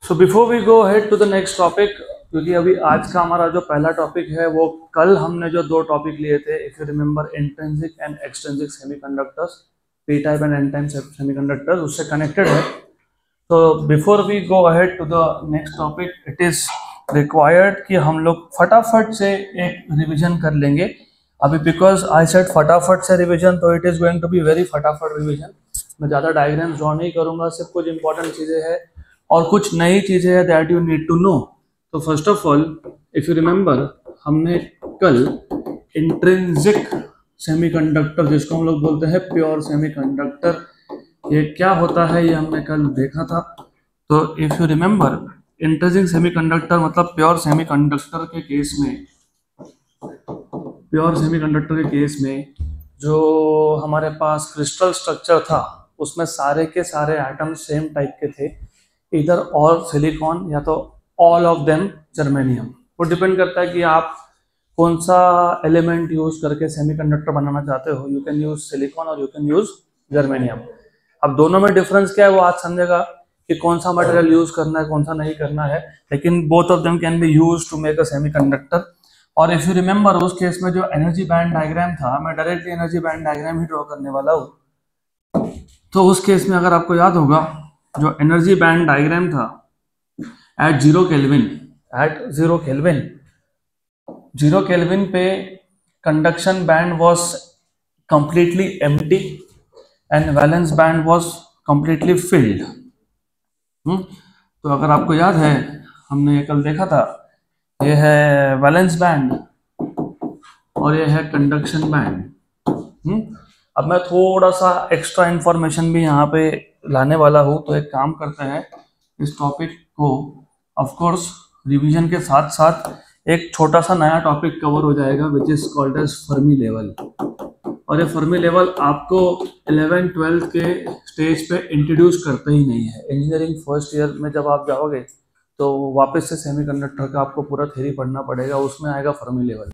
So before we go head to the next topic, क्योंकि अभी आज का हमारा जो पहला टॉपिक है वो कल हमने जो दो टॉपिक लिए थे, if you remember, intrinsic and extrinsic semiconductors, P type and N type semiconductors, उससे कनेक्टेड है। तो before we go ahead to the next topic, it is required कि हम लोग फटाफट से एक रिवीजन कर लेंगे अभी, बिकॉज आई सेड फटाफट से रिवीजन, तो it is going to be very फटाफट रिवीजन। मैं ज़्यादा डायग्राम ड्रॉ नहीं करूँगा, सिर्फ कुछ इंपॉर्टेंट चीज़ें हैं और कुछ नई चीज़ें हैं that you need to know. तो first of all, if you remember, हमने कल इंट्रिंसिक सेमीकंडक्टर, जिसको हम लोग बोलते हैं प्योर सेमीकंडक्टर, ये क्या होता है ये हमने कल देखा था। तो if you remember, intrinsic semiconductor मतलब प्योर सेमीकंडक्टर के केस में, जो हमारे पास क्रिस्टल स्ट्रक्चर था उसमें सारे के सारे एटम सेम टाइप के थे, इधर और सिलिकॉन या तो ऑल ऑफ देम जर्मेनियम। वो डिपेंड करता है कि आप कौन सा एलिमेंट यूज करके सेमीकंडक्टर बनाना चाहते हो। यू कैन यूज सिलिकॉन और यू कैन यूज जर्मेनियम। अब दोनों में डिफरेंस क्या है वो आज समझेगा कि कौन सा मटेरियल यूज करना है, कौन सा नहीं करना है, लेकिन both of them can be use to make a semiconductor. और इफ यू रिमेंबर, उस केस में जो एनर्जी बैंड डायग्राम था, मैं डायरेक्टली एनर्जी बैंड डायग्राम ही ड्रॉ करने वाला हूँ। तो उस केस में अगर आपको याद होगा, जो एनर्जी बैंड डायग्राम था एट जीरो केल्विन पे conduction band was completely empty and valence band was completely filled. तो अगर आपको याद है, हमने ये कल देखा था, ये है वैलेंस बैंड और ये है कंडक्शन बैंड। अब मैं थोड़ा सा एक्स्ट्रा इंफॉर्मेशन भी यहाँ पे लाने वाला हूँ, तो एक काम करते हैं, इस टॉपिक को ऑफ कोर्स रिवीजन के साथ साथ एक छोटा सा नया टॉपिक कवर हो जाएगा which is called as Fermi level. और ये फर्मी लेवल आपको 11th-12th के स्टेज पे इंट्रोड्यूस करते ही नहीं है। इंजीनियरिंग फर्स्ट ईयर में जब आप जाओगे तो वापस से सेमीकंडक्टर का आपको पूरा थ्योरी पढ़ना पड़ेगा, उसमें आएगा फर्मी लेवल।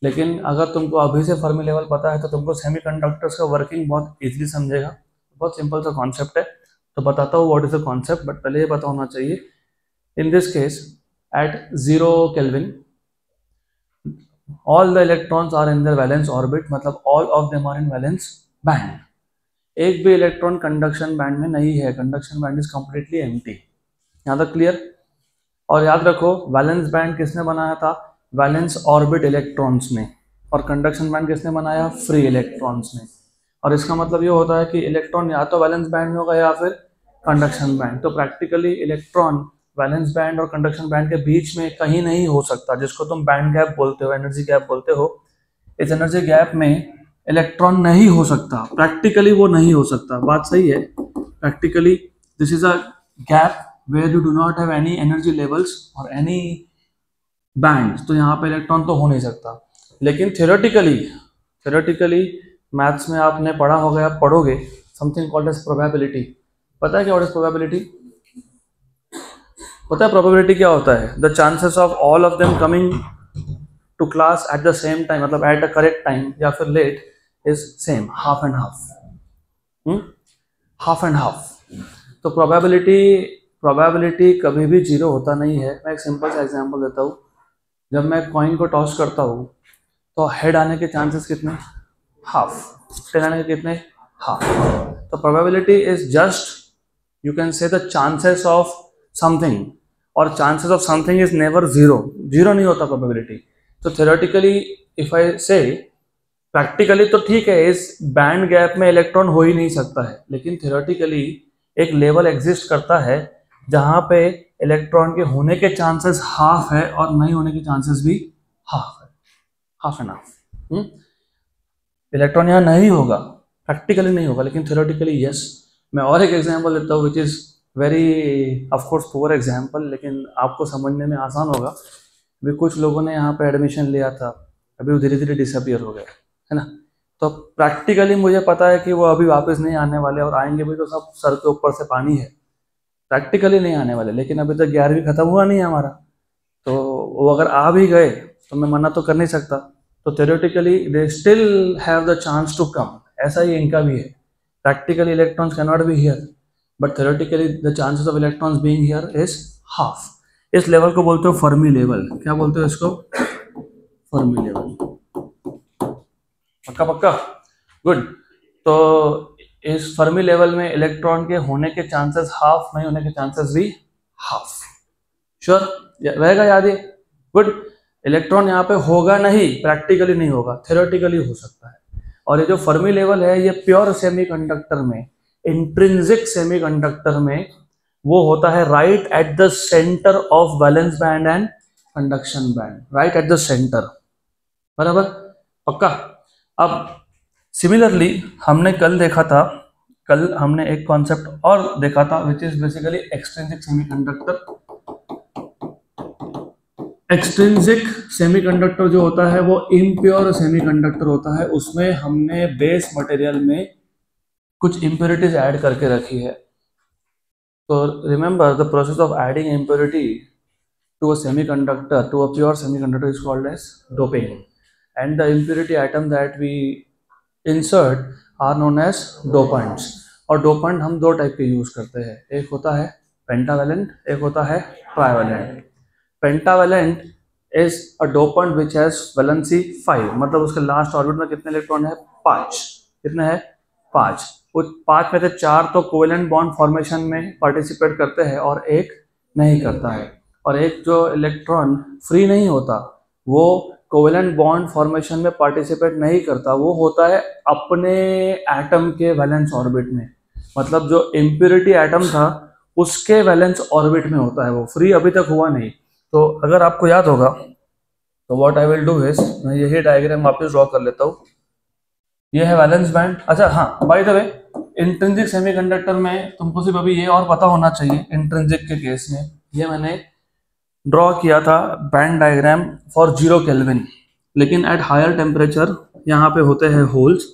लेकिन अगर तुमको अभी से फर्मी लेवल पता है तो तुमको सेमीकंडक्टर्स का वर्किंग बहुत इजीली समझेगा। बहुत सिंपल सा कॉन्सेप्ट है, तो बताता हूँ what is the concept, but पहले ये पता होना चाहिए। In this case at 0 kelvin all the electrons are in their valence orbit, मतलब all of them are in valence band. एक भी इलेक्ट्रॉन कंडक्शन बैंड में नहीं है, conduction band is completely empty. यहाँ तक क्लियर? और याद रखो, वैलेंस बैंड किसने बनाया था? वैलेंस ऑर्बिट इलेक्ट्रॉन्स ने। और कंडक्शन बैंड किसने बनाया? फ्री इलेक्ट्रॉन्स ने। और इसका मतलब ये होता है कि इलेक्ट्रॉन या तो वैलेंस बैंड में होगा या फिर कंडक्शन बैंड। तो प्रैक्टिकली इलेक्ट्रॉन वैलेंस बैंड और कंडक्शन बैंड के बीच में कहीं नहीं हो सकता, जिसको तुम बैंड गैप बोलते हो, एनर्जी गैप बोलते हो। इस एनर्जी गैप में इलेक्ट्रॉन नहीं हो सकता, प्रैक्टिकली वो नहीं हो सकता। बात सही है? Practically this is a gap where you do not have any energy levels or any bands, तो यहाँ पे इलेक्ट्रॉन तो हो नहीं सकता। लेकिन theoretically मैथ्स में आपने पढ़ा होगा, आप पढ़ोगे something called as probability। पता है क्या what is probability? पता है probability क्या होता है? The chances of all of them coming to class at the same time, मतलब at the correct time या फिर late, is same, half and half। तो प्रोबेबिलिटी कभी भी जीरो होता नहीं है। मैं एक सिंपल सा एग्जांपल देता हूँ। जब मैं कॉइन को टॉस करता हूँ तो हेड आने के चांसेस कितने? हाफ। टेल आने के कितने? हाफ। तो probability is just, you can say the chances of something, और chances of something is never zero. Zero नहीं होता प्रोबेबिलिटी। तो थ्योरेटिकली इफ आई से, प्रैक्टिकली तो ठीक है, इस बैंड गैप में इलेक्ट्रॉन हो ही नहीं सकता है, लेकिन थ्योरेटिकली एक लेवल एग्जिस्ट करता है जहां पे इलेक्ट्रॉन के होने के चांसेस हाफ है और नहीं होने के चांसेस भी हाफ है, हाफ एंड हाफ। इलेक्ट्रॉन यहाँ नहीं होगा, प्रैक्टिकली नहीं होगा, लेकिन थ्योरेटिकली यस। मैं और एक एग्जांपल देता हूँ which is very of course poor example, लेकिन आपको समझने में आसान होगा। अभी कुछ लोगों ने यहाँ पे एडमिशन लिया था, अभी वो धीरे धीरे डिसअपियर हो गए, है ना। तो प्रैक्टिकली मुझे पता है कि वो अभी वापस नहीं आने वाले, और आएंगे भी तो सब सर के ऊपर से पानी है, प्रैक्टिकली नहीं आने वाले। लेकिन अभी तक 11वीं खत्म हुआ नहीं है हमारा, तो वो अगर आ भी गए तो मैं मना तो कर नहीं सकता। तो theoretically they still have the chance to come, ऐसा ही इनका भी है। Practically electrons can not be here, but theoretically the chances of electrons being here is half. इस लेवल को बोलते हो फर्मी लेवल। क्या बोलते हो इसको? Fermi level. पक्का पक्का, गुड। तो इस फर्मी लेवल में इलेक्ट्रॉन के होने के चांसेस हाफ, नहीं होने के चांसेस भी हाफ। श्योर रहेगा याद है? गुड। इलेक्ट्रॉन यहाँ पे होगा नहीं, प्रैक्टिकली नहीं होगा, थ्योरेटिकली हो सकता है। और ये जो फर्मी लेवल है ये प्योर सेमीकंडक्टर में, इंट्रिंसिक सेमीकंडक्टर में वो होता है right at the centre of valence band and conduction band, right at the centre. बराबर, पक्का। अब सिमिलरली हमने कल देखा था, कल हमने एक कॉन्सेप्ट और देखा था which is basically extrinsic semiconductor. Extrinsic semiconductor जो होता है वो इम्प्योर सेमीकंडक्टर होता है, उसमें हमने बेस मटेरियल में कुछ इम्प्योरिटीज ऐड करके रखी है। तो remember the process of adding impurity to a semiconductor, to a pure semiconductor is called as doping, and the impurity item that we insert are known as dopants. और dopant हम दो type के use करते हैं, एक होता है pentavalent, एक होता है trivalent. Pentavalent is a dopant which has valency 5, मतलब उसके लास्ट ऑर्बिट में कितने इलेक्ट्रॉन है? 5। कितने हैं? 5। उस 5 में से 4 तो कोवेलेंट बॉन्ड फॉर्मेशन में पार्टिसिपेट करते हैं और एक नहीं करता है। और एक जो इलेक्ट्रॉन फ्री नहीं होता वो कोवेलेंट बॉन्ड फॉर्मेशन में पार्टिसिपेट नहीं करता, वो होता है अपने एटम के वैलेंस ऑर्बिट में, मतलब जो इम्प्योरिटी एटम था उसके वैलेंस ऑर्बिट में होता है, वो फ्री अभी तक हुआ नहीं। तो अगर आपको याद होगा तो what I will do is, मैं यही डायग्राम वापस ड्रॉ कर लेता हूँ। ये है वैलेंस बैंड। अच्छा हाँ, by the way intrinsic semiconductor में तुमको सिर्फ अभी ये और पता होना चाहिए, इंट्रिंसिक के केस में ये मैंने ड्रॉ किया था बैंड डायग्राम फॉर 0 केल्विन, लेकिन एट हायर टेम्परेचर यहाँ पे होते हैं होल्स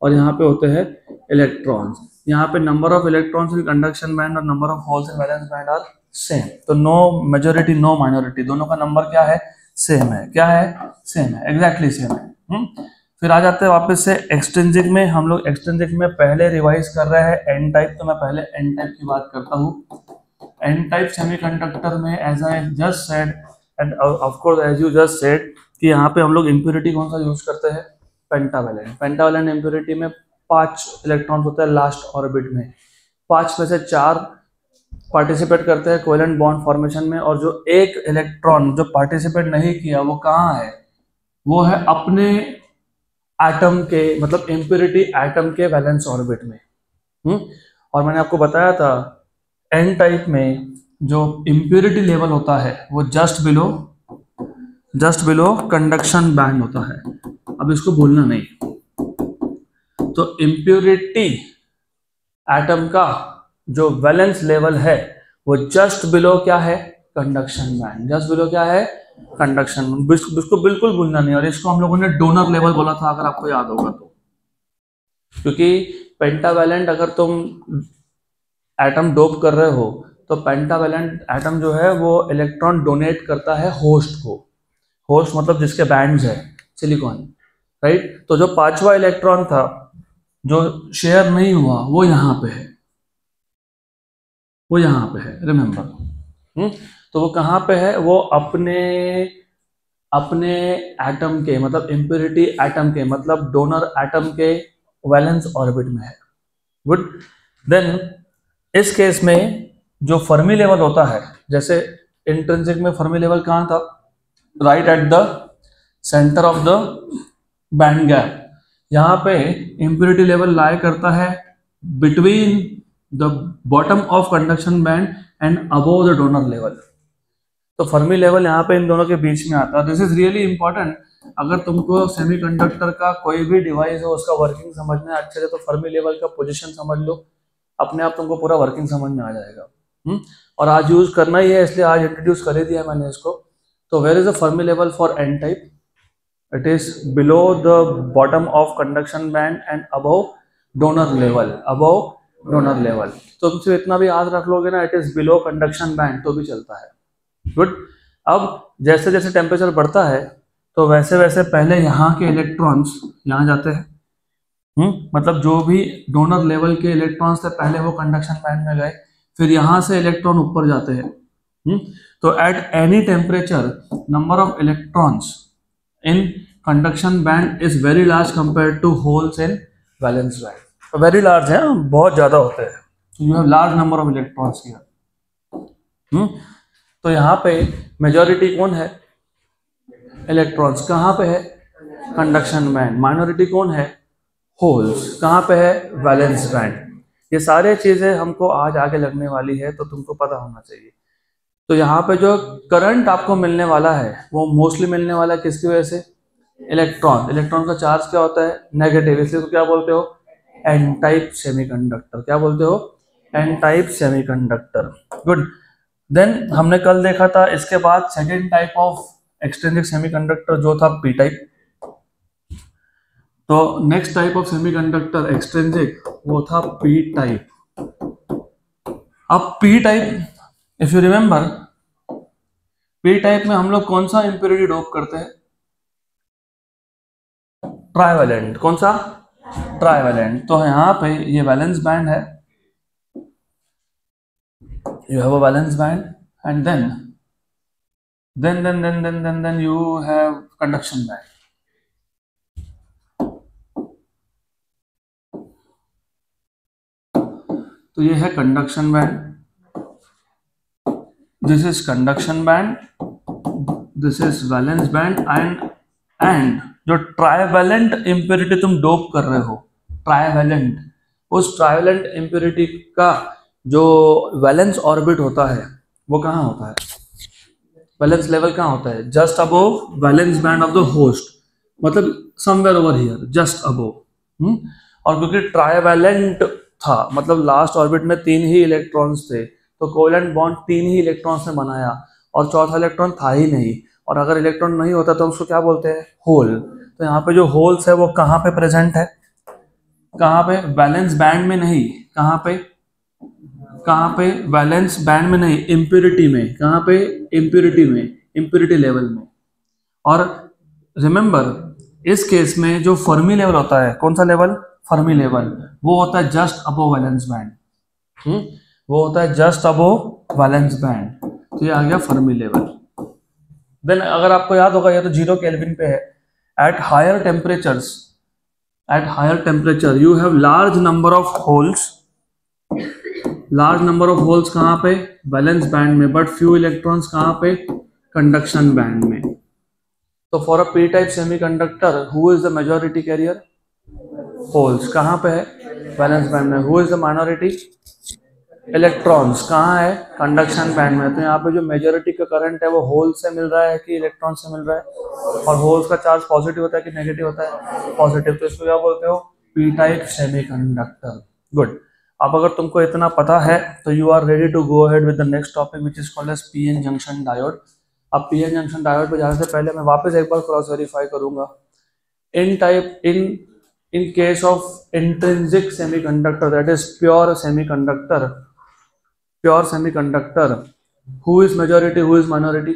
और यहाँ पे होते हैं इलेक्ट्रॉन्स। यहाँ पे number of electrons in conduction band और number of holes in valence band are same. तो नो मेजोरिटी नो माइनॉरिटी, दोनों का नंबर क्या है? सेम है। क्या है? सेम है, एग्जैक्टली सेम है। फिर आ जाते हैं वापस से एक्सट्रिंसिक में। हम लोग एक्सट्रिंसिक में पहले रिवाइज कर रहे हैं एन टाइप, तो मैं पहले एन टाइप की बात करता हूँ। एन टाइप सेमीकंडक्टर में as I just said and of course as you just said कि यहाँ पे हम लोग इम्प्योरिटी कौन सा यूज करते हैं? पेंटावेलेंट। पेंटावेलेंट इम्प्योरिटी में 5 इलेक्ट्रॉन्स होते हैं लास्ट ऑर्बिट में, 5 में से 4 पार्टिसिपेट करते हैं कोवेलेंट बॉन्ड फॉर्मेशन में, और जो एक इलेक्ट्रॉन जो पार्टिसिपेट नहीं किया वो कहाँ है? वो है अपने एटम के, मतलब इम्प्योरिटी एटम के वैलेंस ऑर्बिट में। और मैंने आपको बताया था एन टाइप में जो इम्प्योरिटी लेवल होता है वो जस्ट बिलो कंडक्शन बैंड होता है। अब इसको भूलना नहीं। तो इम्प्योरिटी एटम का जो वैलेंस लेवल है वो जस्ट बिलो क्या है? Conduction band. जस्ट बिलो क्या है? कंडक्शन। इसको बिल्कुल भूलना नहीं। और इसको हम लोगों ने डोनर लेवल बोला था, अगर आपको याद होगा तो, क्योंकि पेंटावेलेंट अगर तुम एटम डोप कर रहे हो तो पेंटावेलेंट एटम जो है वो इलेक्ट्रॉन डोनेट करता है होस्ट को। होस्ट मतलब जिसके बैंड्स है सिलिकॉन, राइट। तो जो 5वां इलेक्ट्रॉन था जो शेयर नहीं हुआ वो यहाँ पे है, वो यहाँ पे है, रिमेंबर। तो वो कहाँ पे है? वो अपने एटम के, मतलब इम्प्योरिटी एटम के, मतलब डोनर एटम के वैलेंस ऑर्बिट में है। गुड। देन इस केस में जो फर्मी लेवल होता है, जैसे इंट्रिंसिक में फर्मी लेवल कहाँ था? Right at the centre of the band gap. यहाँ पे इम्प्योरिटी लेवल लाई करता है between the bottom of conduction band and above the donor level. तो फर्मी लेवल यहाँ पे इन दोनों के बीच में आता है। This is really important. अगर तुमको सेमीकंडक्टर का कोई भी डिवाइस हो उसका वर्किंग समझना है अच्छे से, तो फर्मी लेवल का पोजीशन समझ लो, अपने आप तुमको पूरा वर्किंग समझ में आ जाएगा। और आज यूज करना ही है, इसलिए आज इंट्रोड्यूस कर ही दिया मैंने इसको। तो where is a Fermi level for N type? It is below the bottom of conduction band and above donor level, above donor level. तो तुमसे इतना भी याद रख लोगे ना, it is below conduction band, तो भी चलता है। गुड। अब जैसे जैसे टेम्परेचर बढ़ता है तो वैसे वैसे पहले यहाँ के इलेक्ट्रॉन्स यहाँ जाते हैं, मतलब जो भी डोनर लेवल के इलेक्ट्रॉन्स थे पहले वो कंडक्शन बैंड में गए, फिर यहाँ से इलेक्ट्रॉन ऊपर जाते हैं। तो at any temperature number of electrons in conduction band is very large compare to holes in valence band. तो वेरी लार्ज है, बहुत ज्यादा होते हैं। You have large number of electrons here. तो यहाँ पे मेजॉरिटी कौन है? इलेक्ट्रॉन्स। कहाँ पे है? Conduction band. माइनॉरिटी कौन है? होल्स। कहाँ पे है? Valence band. ये सारे चीजें हमको आज आगे लगने वाली है, तो तुमको पता होना चाहिए। तो यहाँ पे जो करंट आपको मिलने वाला है वो मोस्टली मिलने वाला है किसकी वजह से? इलेक्ट्रॉन। इलेक्ट्रॉन का चार्ज क्या होता है? नेगेटिव। इसलिए तो क्या बोलते हो? N type semiconductor. क्या बोलते हो? N type semiconductor. Good. Then हमने कल देखा था, इसके बाद second type of extrinsic semiconductor जो था पी टाइप। तो next type of semiconductor extrinsic वो था पी टाइप। अब P type, if you remember, P type में हम लोग कौन सा इंप्योरिटी डोप करते हैं? ट्राइवेलेंट। कौन सा? ट्राइवेलेंट। तो यहाँ पे ये वैलेंस बैंड है, you have a valence band, and then you have conduction band. तो ये है conduction band, this is conduction band, this is valence band, and जो ट्राइवेलेंट इंप्योरिटी तुम डोप कर रहे हो, ट्राइवेलेंट, उस ट्राइवेलेंट इंप्योरिटी का जो वैलेंस ऑर्बिट होता है वो कहाँ होता है? वैलेंस लेवल कहाँ होता है? Just above valence band of the host, मतलब somewhere over here, just above. और क्योंकि ट्राइवेलेंट था, मतलब लास्ट ऑर्बिट में 3 ही इलेक्ट्रॉन्स थे, तो कोवेलेंट बॉन्ड 3 ही इलेक्ट्रॉन्स ने बनाया और चौथा इलेक्ट्रॉन था ही नहीं। और अगर इलेक्ट्रॉन नहीं होता तो उसको क्या बोलते हैं? होल। तो यहाँ पे जो होल्स है वो कहाँ पे प्रेजेंट है? कहाँ पे? वैलेंस बैंड में नहीं। कहाँ पे? कहाँ पे? वैलेंस बैंड में नहीं, इम्प्योरिटी में। कहाँ पे? इम्प्योरिटी में, इम्प्योरिटी लेवल में। और रिमेंबर, इस केस में जो फर्मी लेवल होता है, कौन सा लेवल? फर्मी लेवल, वो होता है जस्ट अबोव वैलेंस बैंड। वो होता है जस्ट अबोव वैलेंस बैंड। तो ये आ गया फर्मी लेवल। देन अगर आपको याद होगा, ये तो 0 केल्विन पे है। At higher temperatures, at higher temperature you have large number of holes. Large number of holes कहाँ पे? वैलेंस बैंड में, बट फ्यू इलेक्ट्रॉन्स कहाँ पे? कंडक्शन बैंड में। तो for a P type semiconductor who is the majority carrier? Holes. कहाँ पे है? वैलेंस बैंड में। Who is the minority? Electrons. कहाँ है? कंडक्शन बैंड में। तो यहाँ पे जो मेजॉरिटी का करंट है वो होल से मिल रहा है कि इलेक्ट्रॉन से मिल रहा है? और होल्स का चार्ज पॉजिटिव होता है कि नेगेटिव होता है? पॉजिटिव। तो इसको क्या बोलते हो? P type semiconductor. गुड। अब अगर तुमको इतना पता है तो you are ready to go ahead with the next topic which is called as PN junction diode. अब पीएन जंक्शन डायोड पे जाने से पहले मैं वापस एक बार क्रॉस वेरीफाई करूंगा। in case of intrinsic semiconductor, that is pure semiconductor, who is majority, who is minority?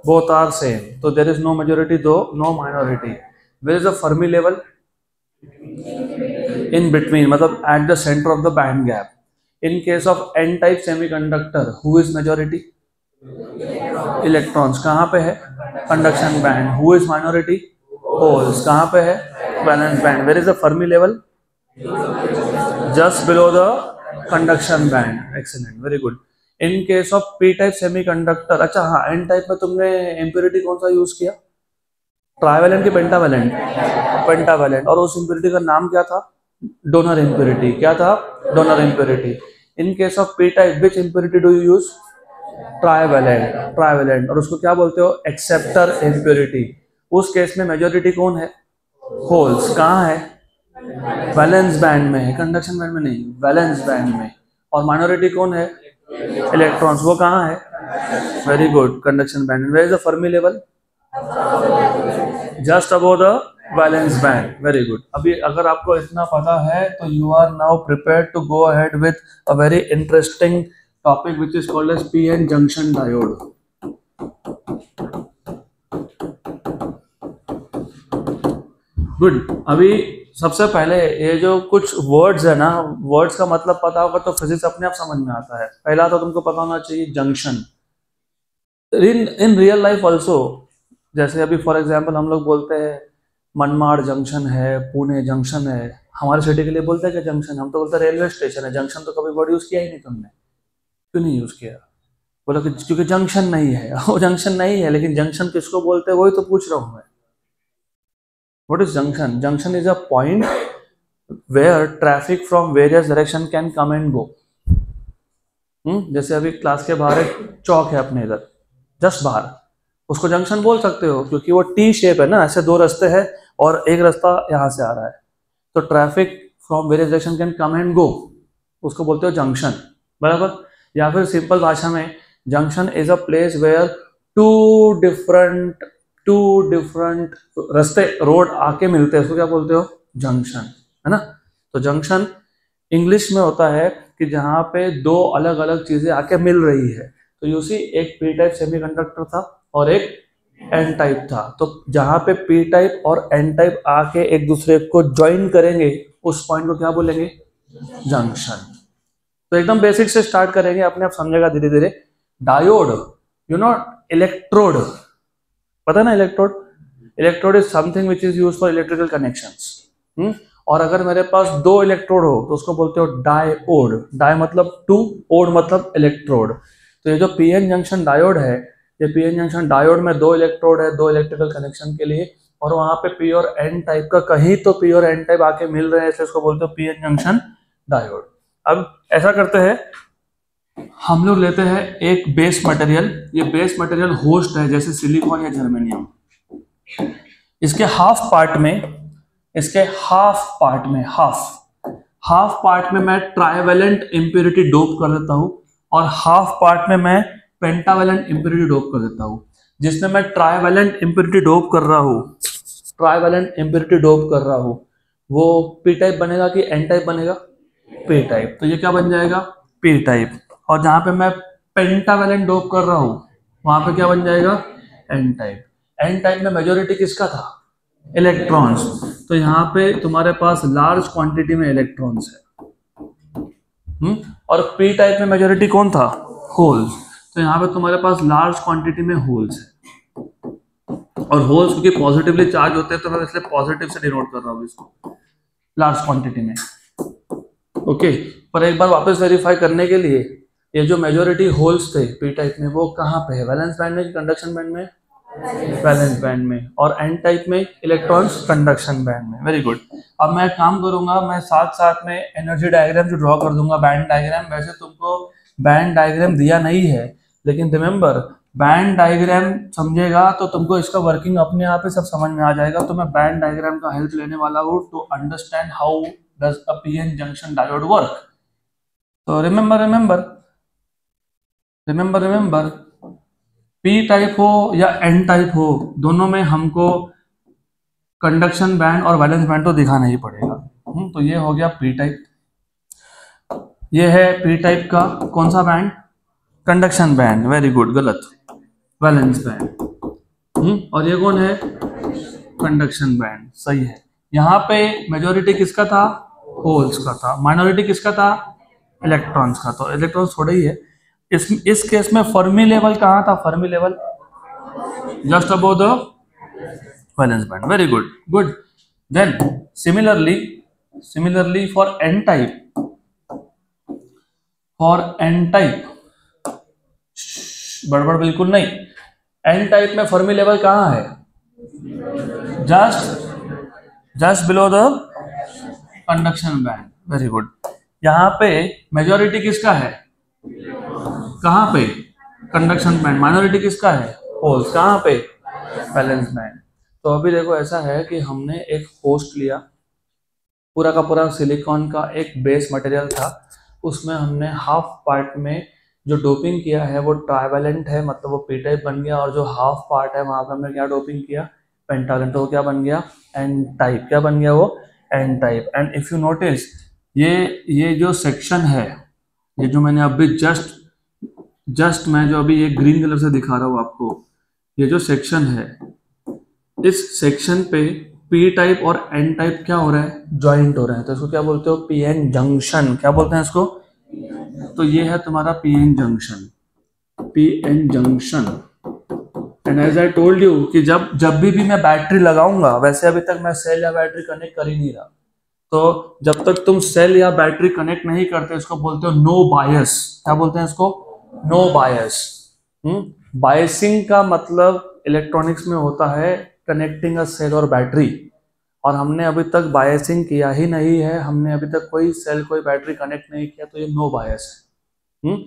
Both are same. So there is no majority, though no minority. Where is the Fermi level? In between, मतलब at the center of the band gap. In case of n-type semiconductor, who is majority? Electrons. कहाँ पे है? Conduction band. Who is minority? Holes. कहाँ पे है? Valence band. Where is the Fermi level? Just below the conduction band. Excellent. Very good. In case of p-type semiconductor, अच्छा हाँ, n-type में तुमने impurity कौन सा यूज किया? ट्राइवेलेंट की पेंटावेलेंट? पेंटावेलेंट। और उस इंप्योरिटी का नाम क्या था? Donor impurity. क्या था? Donor impurity. In case of P type which impurity do you use? Trivalent. Trivalent. और उसको क्या बोलते हो? Acceptor impurity. उस केस में मेजॉरिटी कौन है? होल्स। कहाँ है? वैलेंस बैंड में है, कंडक्शन बैंड में नहीं, वैलेंस बैंड में। और माइनॉरिटी कौन है? इलेक्ट्रॉन्स। वो कहाँ है? वेरी गुड, कंडक्शन बैंड में। Where is the Fermi level? Just above the valence band. Very good. अभी अगर आपको इतना पता है तो you are now prepared to go ahead with a very interesting topic which is called as PN junction diode. Good. अभी सबसे पहले ये जो कुछ वर्ड्स है ना, वर्ड्स का मतलब पता होगा तो फिजिक्स अपने आप समझ में आता है। पहला तो तुमको पता होना चाहिए junction. In real life also, जैसे अभी फॉर एग्जाम्पल हम लोग बोलते हैं मनमाड़ जंक्शन है, पुणे जंक्शन है, हमारे सिटी के लिए बोलते हैं क्या जंक्शन? हम तो बोलते हैं रेलवे स्टेशन है। जंक्शन तो कभी वर्ड यूज किया ही नहीं तुमने, क्यों नहीं यूज किया? बोला कि क्योंकि जंक्शन नहीं है। वो जंक्शन नहीं है, लेकिन जंक्शन किसको बोलते हैं वही तो पूछ रहा हूं मैं। What is junction? Junction is a point where traffic from various direction can come and go. जैसे अभी क्लास के बाहर एक चौक है अपने इधर, जस्ट बाहर, उसको जंक्शन बोल सकते हो क्योंकि वो टी शेप है ना, ऐसे दो रास्ते हैं और एक रास्ता यहाँ से आ रहा है, तो traffic from various direction can come and गो, उसको बोलते हो जंक्शन, बराबर। या फिर सिंपल भाषा में junction is a place where two different रास्ते रोड आके मिलते हैं, उसको क्या बोलते हो? जंक्शन, है ना। तो जंक्शन इंग्लिश में होता है कि जहाँ पे दो अलग अलग चीजें आके मिल रही है। तो यू सी, एक पी टाइप सेमीकंडक्टर था और एक एन टाइप था। तो जहाँ पे पी टाइप और एन टाइप आके एक दूसरे को ज्वाइन करेंगे, उस पॉइंट को क्या बोलेंगे? जंक्शन। तो एकदम बेसिक से स्टार्ट करेंगे, अपने आप समझेगा धीरे धीरे। डायोड, यू नो, इलेक्ट्रोड, पता है ना electrode? Electrode is something which is used for electrical connections. और अगर मेरे पास दो इलेक्ट्रोड हो तो उसको बोलते हो डायोड। डाय मतलब टू, ओड मतलब इलेक्ट्रोड। तो ये जो पीएन जंक्शन डायोड है, ये पीएन जंक्शन डायोड में दो इलेक्ट्रोड है, दो इलेक्ट्रिकल कनेक्शन के लिए, और वहां पे पी और एन टाइप का कहीं तो पी और एन टाइप आके मिल रहे हैं, इसलिए इसको बोलते हो पीएन जंक्शन डायोड। अब ऐसा करते हैं, हम लोग लेते हैं एक बेस मटेरियल। ये बेस मटेरियल होस्ट है, जैसे सिलिकॉन या जर्मेनियम। इसके हाफ पार्ट में हाफ पार्ट में मैं ट्राइवेलेंट इंप्योरिटी डोप कर देता हूं और हाफ पार्ट में मैं पेंटावेलेंट इंप्योरिटी डोप कर देता हूं। जिसमें मैं ट्राइवेलेंट इंप्योरिटी डोप कर रहा हूं वो पी टाइप बनेगा कि एन टाइप बनेगा? P type. तो ये क्या बन जाएगा? P type. और जहां पे मैं पेंटावेलेंट डोप कर रहा हूं वहां पे क्या बन जाएगा? N type. एन टाइप में मेजॉरिटी किसका था? इलेक्ट्रॉन्स। तो यहाँ पे तुम्हारे पास लार्ज क्वांटिटी में इलेक्ट्रॉन्स है। और पी टाइप में मेजॉरिटी कौन था? होल्स। तो यहाँ पे तुम्हारे पास लार्ज क्वांटिटी में होल्स है, और होल्स क्योंकि पॉजिटिवली चार्ज होते हैं तो मैं इसलिए पॉजिटिव से डिनोट कर रहा हूँ इसको, लार्ज क्वांटिटी में। ओके, पर एक बार वापस वेरीफाई करने के लिए, ये जो मेजॉरिटी होल्स थे पी टाइप में वो कहाँ पे है? वैलेंस बैंड में कि कंडक्शन बैंड में? वैलेंस बैंड में। और एन टाइप में इलेक्ट्रॉन्स कंडक्शन बैंड में। Very good. अब मैं काम करूंगा, मैं साथ साथ में एनर्जी डायग्राम जो ड्रॉ कर दूंगा, बैंड डायग्राम। वैसे तुमको बैंड डायग्राम दिया नहीं है, लेकिन रिमेंबर बैंड डायग्राम समझेगा तो तुमको इसका वर्किंग अपने आप ही सब समझ में आ जाएगा। तो मैं बैंड डायग्राम का हेल्प लेने वाला हूँ to understand how does a PN junction diode work. तो रिमेंबर पी टाइप हो या एन टाइप हो, दोनों में हमको कंडक्शन बैंड और वैलेंस बैंड तो दिखाना ही पड़ेगा। तो ये हो गया पी टाइप। ये है पी टाइप का कौन सा band? Conduction band. Very good, गलत, वैलेंस बैंड। और ये कौन है? Conduction band. सही है। यहाँ पे मेजॉरिटी किसका था? होल्स का था। माइनॉरिटी किसका था? इलेक्ट्रॉन्स का। तो इलेक्ट्रॉन्स थोड़े ही है। इस केस में फर्मी लेवल कहाँ था? Fermi level just above the valence band. Very good. Then similarly for N type, बड़बड़ बिल्कुल नहीं। एन टाइप में फर्मी लेवल कहाँ है? Just below the conduction band. Very good. यहाँ पे मेजॉरिटी किसका है? कहाँ पे? Conduction band. माइनॉरिटी किसका है? होल्स। कहाँ पे? Valence band. तो अभी देखो ऐसा है कि हमने एक होस्ट लिया, पूरा का पूरा सिलिकॉन का एक बेस मटेरियल था, उसमें हमने हाफ पार्ट में जो डोपिंग किया है वो ट्राइवेलेंट है, मतलब वो पी टाइप बन गया, और जो हाफ पार्ट है वहां पर हमने क्या डोपिंग किया? पेंटावेलेंट। तो वो क्या बन गया? N type. क्या बन गया वो? N type. And if you notice, ये जो सेक्शन है, ये जो मैंने अभी जस्ट मैं जो अभी ये ग्रीन कलर से दिखा रहा हूँ आपको, ये जो सेक्शन है, इस सेक्शन पे पी टाइप और एन टाइप क्या हो रहा है, ज्वाइंट हो रहे हैं, तो इसको क्या बोलते हो, पी एन जंक्शन। क्या बोलते हैं इसको, तो ये है तुम्हारा P N junction, P N junction. And as I told you कि जब भी मैं बैटरी लगाऊंगा, वैसे अभी तक मैं सेल या बैटरी कनेक्ट कर ही नहीं रहा, तो जब तक तुम सेल या बैटरी कनेक्ट नहीं करते इसको बोलते हो नो बायस। क्या बोलते हैं इसको, नो बायस। बायसिंग का मतलब इलेक्ट्रॉनिक्स में होता है कनेक्टिंग अ सेल और बैटरी, और हमने अभी तक बायसिंग किया ही नहीं है, हमने अभी तक कोई सेल कोई बैटरी कनेक्ट नहीं किया, तो ये नो बायस है।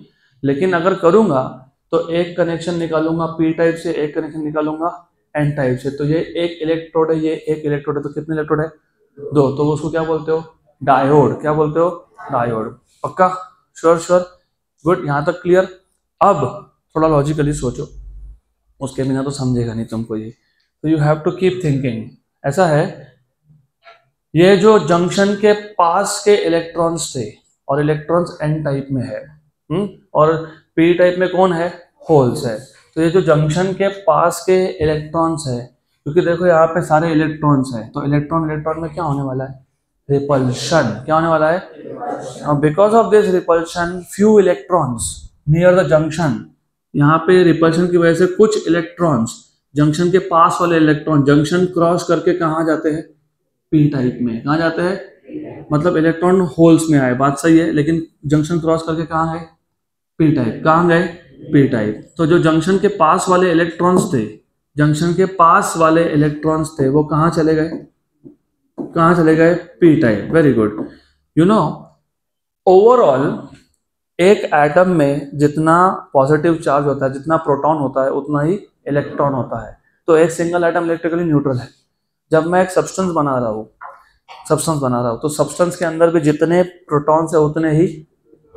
लेकिन अगर करूंगा तो एक कनेक्शन निकालूंगा पी टाइप से, एक कनेक्शन निकालूंगा एन टाइप से, तो ये एक इलेक्ट्रोड है, ये एक इलेक्ट्रोड है, तो कितने इलेक्ट्रोड है, दो, तो उसको क्या बोलते हो, डायोड। क्या बोलते हो, डायोड। पक्का, श्योर श्योर, गुड, यहां तक क्लियर। अब थोड़ा लॉजिकली सोचो, उसके बिना तो समझेगा नहीं तुमको ये, तो you have to keep thinking. ऐसा है, ये जो जंक्शन के पास के इलेक्ट्रॉन्स थे और इलेक्ट्रॉन्स एन टाइप में है, और पी टाइप में कौन है, होल्स है, तो ये जो जंक्शन के पास के इलेक्ट्रॉन्स है, क्योंकि देखो यहाँ पे सारे इलेक्ट्रॉन्स हैं, तो इलेक्ट्रॉन इलेक्ट्रॉन में क्या होने वाला है, रिपल्शन। क्या होने वाला है, because of this repulsion few electrons near the junction, यहाँ पे रिपल्शन की वजह से कुछ इलेक्ट्रॉन्स, जंक्शन के पास वाले इलेक्ट्रॉन जंक्शन क्रॉस करके कहाँ जाते हैं, पी टाइप में। कहाँ जाते हैं, मतलब इलेक्ट्रॉन होल्स में आए, बात सही है, लेकिन जंक्शन क्रॉस करके कहाँ गए, पी टाइप। कहाँ गए, पी टाइप। तो जो जंक्शन के पास वाले इलेक्ट्रॉन्स थे, जंक्शन के पास वाले इलेक्ट्रॉन्स थे, वो कहाँ चले गए, कहाँ चले गए, P type. Very good. You know, overall एक एटम में जितना पॉजिटिव चार्ज होता है, जितना प्रोटॉन होता है, उतना ही इलेक्ट्रॉन होता है, तो एक सिंगल एटम इलेक्ट्रिकली न्यूट्रल है। जब मैं एक सब्सटेंस बना रहा हूँ, तो सब्सटेंस के अंदर भी जितने प्रोटॉन्स है उतने ही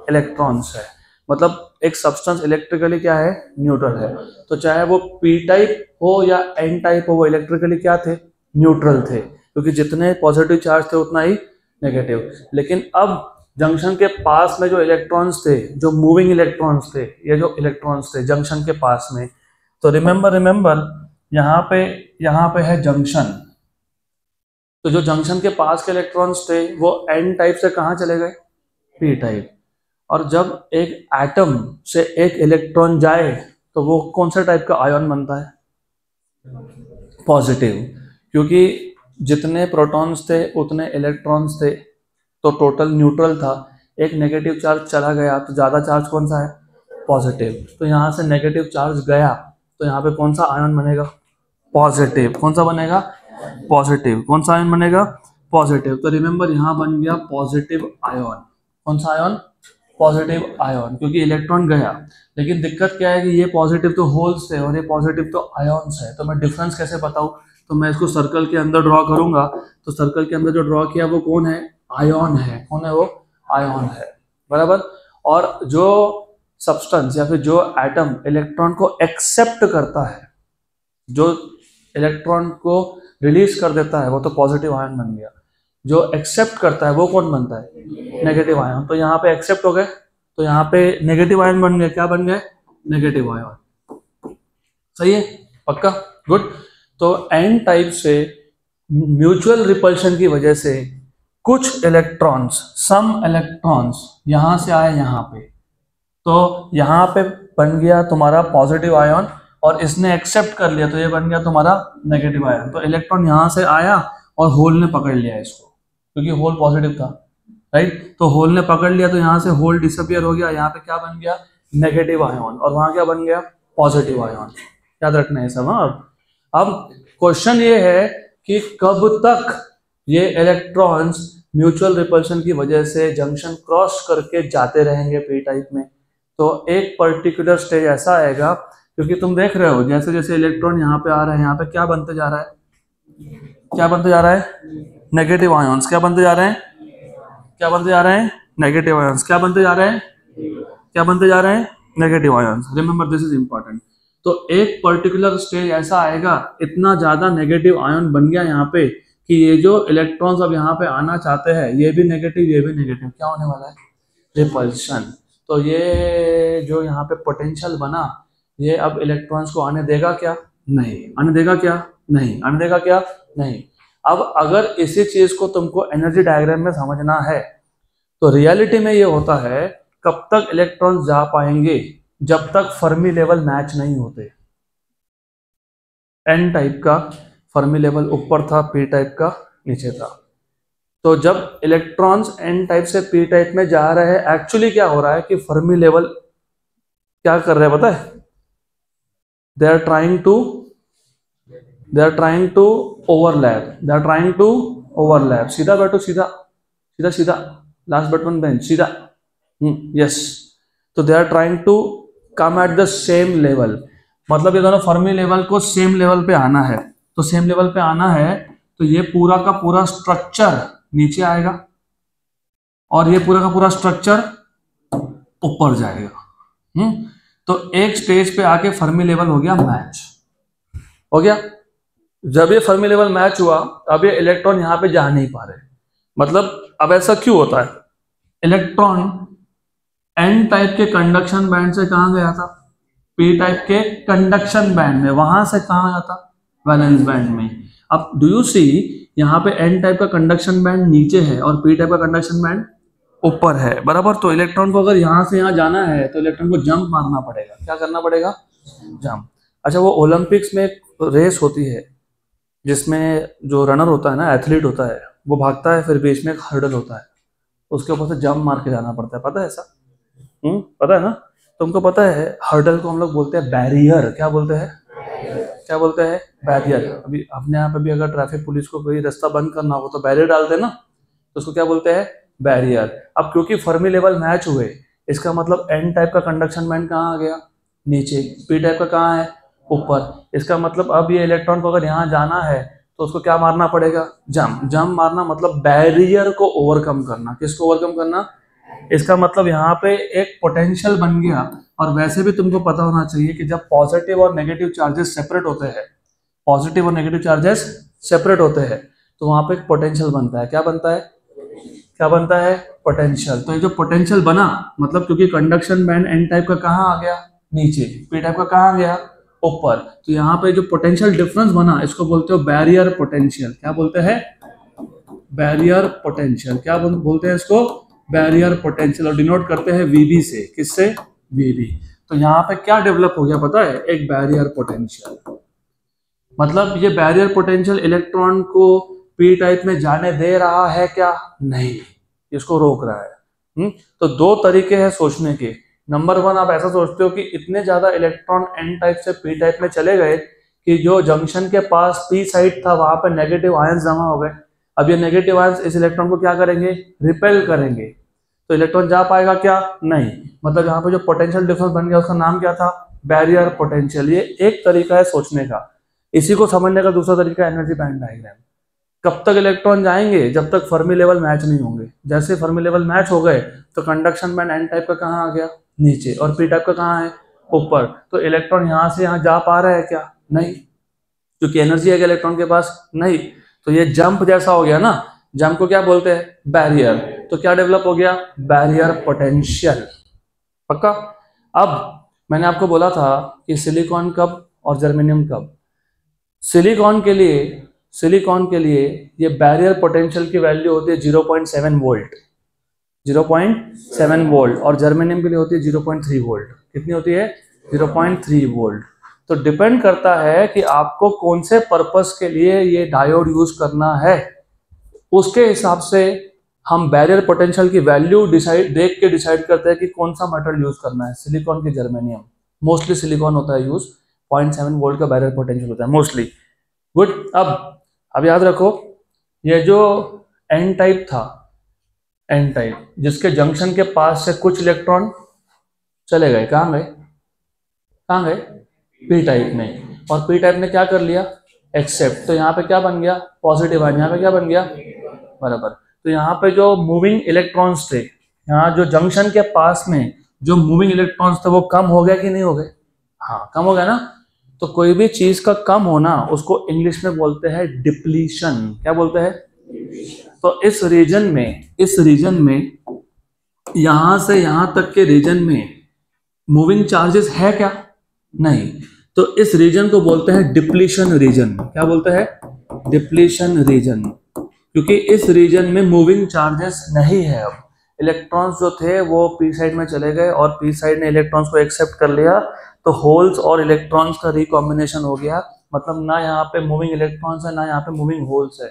इलेक्ट्रॉन्स है, मतलब एक सब्सटेंस इलेक्ट्रिकली क्या है, न्यूट्रल है। तो चाहे वो पी टाइप हो या एन टाइप हो, वो इलेक्ट्रिकली क्या थे, न्यूट्रल थे, क्योंकि जितने पॉजिटिव चार्ज थे उतना ही नेगेटिव। लेकिन अब जंक्शन के पास में जो इलेक्ट्रॉन्स थे, जो मूविंग इलेक्ट्रॉन्स थे, ये जो इलेक्ट्रॉन्स थे जंक्शन के पास में, तो रिमेंबर यहाँ पे है जंक्शन, तो जो जंक्शन के पास के इलेक्ट्रॉन्स थे वो एन टाइप से कहाँ चले गए, पी टाइप। और जब एक एटम से एक इलेक्ट्रॉन जाए तो वो कौन सा टाइप का आयन बनता है, पॉजिटिव, क्योंकि जितने प्रोटॉन्स थे उतने इलेक्ट्रॉन्स थे, तो टोटल न्यूट्रल था। एक नेगेटिव चार्ज चला गया तो ज़्यादा चार्ज कौन सा है, पॉजिटिव, तो यहाँ से नेगेटिव चार्ज गया तो यहाँ पे कौन सा आयन बनेगा, पॉजिटिव। कौन सा बनेगा, पॉजिटिव। कौन सा आयन बनेगा, पॉजिटिव। तो रिमेंबर यहाँ बन गया पॉजिटिव आयन। कौन सा आयन, पॉजिटिव आयन, क्योंकि इलेक्ट्रॉन गया। लेकिन दिक्कत क्या है कि ये पॉजिटिव तो होल्स थे और ये पॉजिटिव तो आयन्स है, तो मैं डिफरेंस कैसे बताऊं, तो मैं इसको सर्कल के अंदर ड्रॉ करूंगा, तो सर्कल के अंदर जो ड्रॉ किया वो कौन है, आयन है। कौन है वो, आयन है, बराबर। और जो सब्सटेंस या फिर जो एटम इलेक्ट्रॉन को एक्सेप्ट करता है, जो इलेक्ट्रॉन को रिलीज कर देता है, वो तो पॉजिटिव आयन बन गया। जो एक्सेप्ट करता है वो कौन बनता है, नेगेटिव आयन। तो यहाँ पे एक्सेप्ट हो गए, तो यहाँ पे नेगेटिव आयन बन गए। क्या बन गए, नेगेटिव आयन। सही है, पक्का, गुड। तो एन टाइप से म्यूचुअल रिपल्शन की वजह से कुछ इलेक्ट्रॉन्स, सम इलेक्ट्रॉन्स यहां से आए यहाँ पे, तो यहाँ पे बन गया तुम्हारा पॉजिटिव आयन, और इसने एक्सेप्ट कर लिया तो ये बन गया तुम्हारा नेगेटिव आयन। तो इलेक्ट्रॉन यहाँ से आया और होल ने पकड़ लिया इसको, क्योंकि होल पॉजिटिव था, राइट। तो होल ने पकड़ लिया तो यहाँ से होल डिसअपियर हो गया, यहाँ पे क्या बन गया, नेगेटिव आयन, और वहां क्या बन गया, पॉजिटिव आयन। याद रखना है सब। अब क्वेश्चन ये है कि कब तक ये इलेक्ट्रॉन्स म्यूचुअल रिपल्शन की वजह से जंक्शन क्रॉस करके जाते रहेंगे पी टाइप में। तो एक पर्टिकुलर स्टेज ऐसा आएगा, क्योंकि तुम देख रहे हो जैसे जैसे इलेक्ट्रॉन यहाँ पे आ रहे हैं, यहाँ पे क्या बनते जा रहा है, क्या बनते जा रहा है, नेगेटिव आयंस। क्या बनते जा रहे हैं, क्या बनते जा रहे हैं, नेगेटिव आयंस। क्या बनते जा रहे हैं, क्या बनते जा रहे हैं, negative ions. Remember this is important. तो एक पर्टिकुलर स्टेज ऐसा आएगा, इतना ज्यादा नेगेटिव आयन बन गया यहाँ पे कि ये जो इलेक्ट्रॉन्स अब यहाँ पे आना चाहते हैं, ये भी नेगेटिव, ये भी नेगेटिव, क्या होने वाला है, रिपल्शन। तो ये जो यहाँ पे पोटेंशियल बना, ये अब इलेक्ट्रॉन्स को आने देगा क्या, नहीं। आने देगा क्या, नहीं। आने देगा क्या, नहीं। अब अगर इसी चीज को तुमको एनर्जी डायग्राम में समझना है तो रियलिटी में ये होता है, कब तक इलेक्ट्रॉन जा पाएंगे, जब तक फर्मी लेवल मैच नहीं होते। एन टाइप का फर्मी लेवल ऊपर था, पी टाइप का नीचे था। तो जब इलेक्ट्रॉन्स एन टाइप से पी टाइप में जा रहे हैं, एक्चुअली क्या हो रहा है कि फर्मी लेवल क्या कर रहे हैं पता है, they are trying to overlap. सीधा बैठो, सीधा सीधा सीधा, लास्ट बट वन बेंच, सीधा, यस। तो they are trying to come at the same level, मतलब ये दोनों फर्मी लेवल को सेम लेवल पे आना है। तो सेम लेवल पे आना है तो ये पूरा का पूरा स्ट्रक्चर नीचे आएगा और ये पूरा का पूरा स्ट्रक्चर ऊपर जाएगा। तो एक स्टेज पे आके फर्मी लेवल हो गया मैच, हो गया। जब ये फर्मी लेवल मैच हुआ, अब ये इलेक्ट्रॉन यहाँ पे जा नहीं पा रहे। मतलब अब ऐसा क्यों होता है, इलेक्ट्रॉन एन टाइप के कंडक्शन बैंड से कहाँ गया था, पी टाइप के कंडक्शन बैंड में, वहां से कहाँ गया था, वैलेंस बैंड में। अब डू यू सी, यहाँ पे एन टाइप का कंडक्शन बैंड नीचे है और पी टाइप का कंडक्शन बैंड ऊपर है, बराबर। तो इलेक्ट्रॉन को अगर यहाँ से यहाँ जाना है तो इलेक्ट्रॉन को जंप मारना पड़ेगा। क्या करना पड़ेगा, जंप। अच्छा, वो ओलंपिक्स में एक रेस होती है जिसमें जो रनर होता है ना, एथलीट होता है, वो भागता है, फिर बीच में एक हर्डल होता है, उसके ऊपर से जंप मार के जाना पड़ता है, पता है ऐसा? पता है ना? तुमको पता है हर्डल को हम लोग बोलते हैं बैरियर। क्या बोलते हैं, क्या बोलते हैं, बैरियर। अभी अपने यहाँ पे भी अगर ट्रैफिक पुलिस को कोई रास्ता बंद करना हो तो बैरियर डालते हैं ना, तो उसको क्या बोलते हैं, बैरियर। अब क्योंकि फर्मी लेवल मैच हुए, इसका मतलब एन टाइप का कंडक्शन बैंड कहाँ आ गया, नीचे। पी टाइप का कहाँ है, ऊपर। इसका मतलब अब ये इलेक्ट्रॉन को अगर यहाँ जाना है तो उसको क्या मारना पड़ेगा, जंप। जंप मारना मतलब बैरियर को ओवरकम करना। किसको ओवरकम करना, इसका मतलब यहाँ पे एक पोटेंशियल बन गया। और वैसे भी तुमको पता होना चाहिए कि जब पॉजिटिव और नेगेटिव चार्जेस सेपरेट होते हैं, पॉजिटिव और नेगेटिव चार्जेस सेपरेट होते हैं, तो वहां पे एक पोटेंशियल बनता है। क्या बनता है, क्या बनता है, पोटेंशियल। तो ये जो पोटेंशियल बना, मतलब क्योंकि कंडक्शन बैंड एन टाइप का कहाँ आ गया, नीचे, पी टाइप का कहाँ आ गया, ऊपर, तो यहाँ पे जो पोटेंशियल डिफरेंस बना, इसको बोलते हो बैरियर पोटेंशियल। क्या बोलते हैं, बैरियर पोटेंशियल। क्या बोलते हैं इसको, बैरियर पोटेंशियल। और डिनोट करते हैं वीबी से। किससे, वीबी। तो यहाँ पे क्या डेवलप हो गया पता है, एक बैरियर पोटेंशियल। मतलब ये बैरियर पोटेंशियल इलेक्ट्रॉन को पी टाइप में जाने दे रहा है क्या, नहीं, इसको रोक रहा है। तो दो तरीके हैं सोचने के। नंबर वन, आप ऐसा सोचते हो कि इतने ज्यादा इलेक्ट्रॉन एन टाइप से पी टाइप में चले गए कि जो जंक्शन के पास पी साइड था वहां पर नेगेटिव आयंस जमा हो गए। अब ये नेगेटिव आयंस इस इलेक्ट्रॉन को क्या करेंगे, रिपेल करेंगे। तो इलेक्ट्रॉन जा पाएगा क्या, नहीं। मतलब यहाँ पे जो पोटेंशियल डिफरेंस बन गया उसका नाम क्या था, बैरियर पोटेंशियल। ये एक तरीका है सोचने का। इसी को समझने का दूसरा तरीका एनर्जी बैंड डायग्राम। कब तक इलेक्ट्रॉन जाएंगे, जब तक फर्मी लेवल मैच नहीं होंगे। जैसे फर्मी लेवल मैच हो गए तो कंडक्शन बैंड एन टाइप का कहाँ आ गया, नीचे, और पी टाइप का कहाँ है, ऊपर। तो इलेक्ट्रॉन यहाँ से यहाँ जा पा रहा है क्या, नहीं, क्योंकि एनर्जी है इलेक्ट्रॉन के पास, नहीं। तो ये जंप जैसा हो गया ना, जंप को क्या बोलते हैं, बैरियर। तो क्या डेवलप हो गया, बैरियर पोटेंशियल। पक्का। अब मैंने आपको बोला था कि सिलिकॉन कब और जर्मेनियम कब। सिलिकॉन के लिए ये बैरियर पोटेंशियल की वैल्यू होती है 0.7 वोल्ट, 0.7 वोल्ट। और जर्मेनियम के लिए होती है 0.3 वोल्ट। कितनी होती है, 0.3 वोल्ट। तो डिपेंड करता है कि आपको कौन से पर्पस के लिए ये डायोड यूज करना है, उसके हिसाब से हम बैरियर पोटेंशियल की वैल्यू देख के डिसाइड करते हैं कि कौन सा मेटल यूज करना है, सिलिकॉन की जर्मेनियम। मोस्टली सिलिकॉन होता है यूज, 0.7 वोल्ट का बैरियर पोटेंशियल होता है मोस्टली। गुड। अब याद रखो, ये जो एन टाइप था, एन टाइप, जिसके जंक्शन के पास से कुछ इलेक्ट्रॉन चले गए, कहाँ गए, कहाँ गए, पी टाइप में। और पी टाइप ने क्या कर लिया, एक्सेप्ट। तो यहाँ पे क्या बन गया, पॉजिटिव आयन। यहाँ पे क्या बन गया, बराबर। तो यहाँ पे जो मूविंग इलेक्ट्रॉन्स थे, यहाँ जो जंक्शन के पास में जो मूविंग इलेक्ट्रॉन्स थे, वो कम हो गया कि नहीं हो गए, हाँ, कम हो गया ना। तो कोई भी चीज का कम होना, उसको इंग्लिश में बोलते हैं डिप्लीशन। क्या बोलते हैं, तो इस रीजन में यहां से यहां तक के रीजन में मूविंग चार्जेस है क्या, नहीं। तो इस रीजन को बोलते हैं डिप्लीशन रीजन। क्या बोलते हैं, डिप्लीशन रीजन, क्योंकि इस रीजन में मूविंग चार्जेस नहीं है। अब इलेक्ट्रॉन्स जो थे वो पी साइड में चले गए और पी साइड ने इलेक्ट्रॉन्स को एक्सेप्ट कर लिया, तो होल्स और इलेक्ट्रॉन्स का रिकॉम्बिनेशन हो गया, मतलब ना यहाँ पे मूविंग इलेक्ट्रॉन्स है ना यहाँ पे मूविंग होल्स है,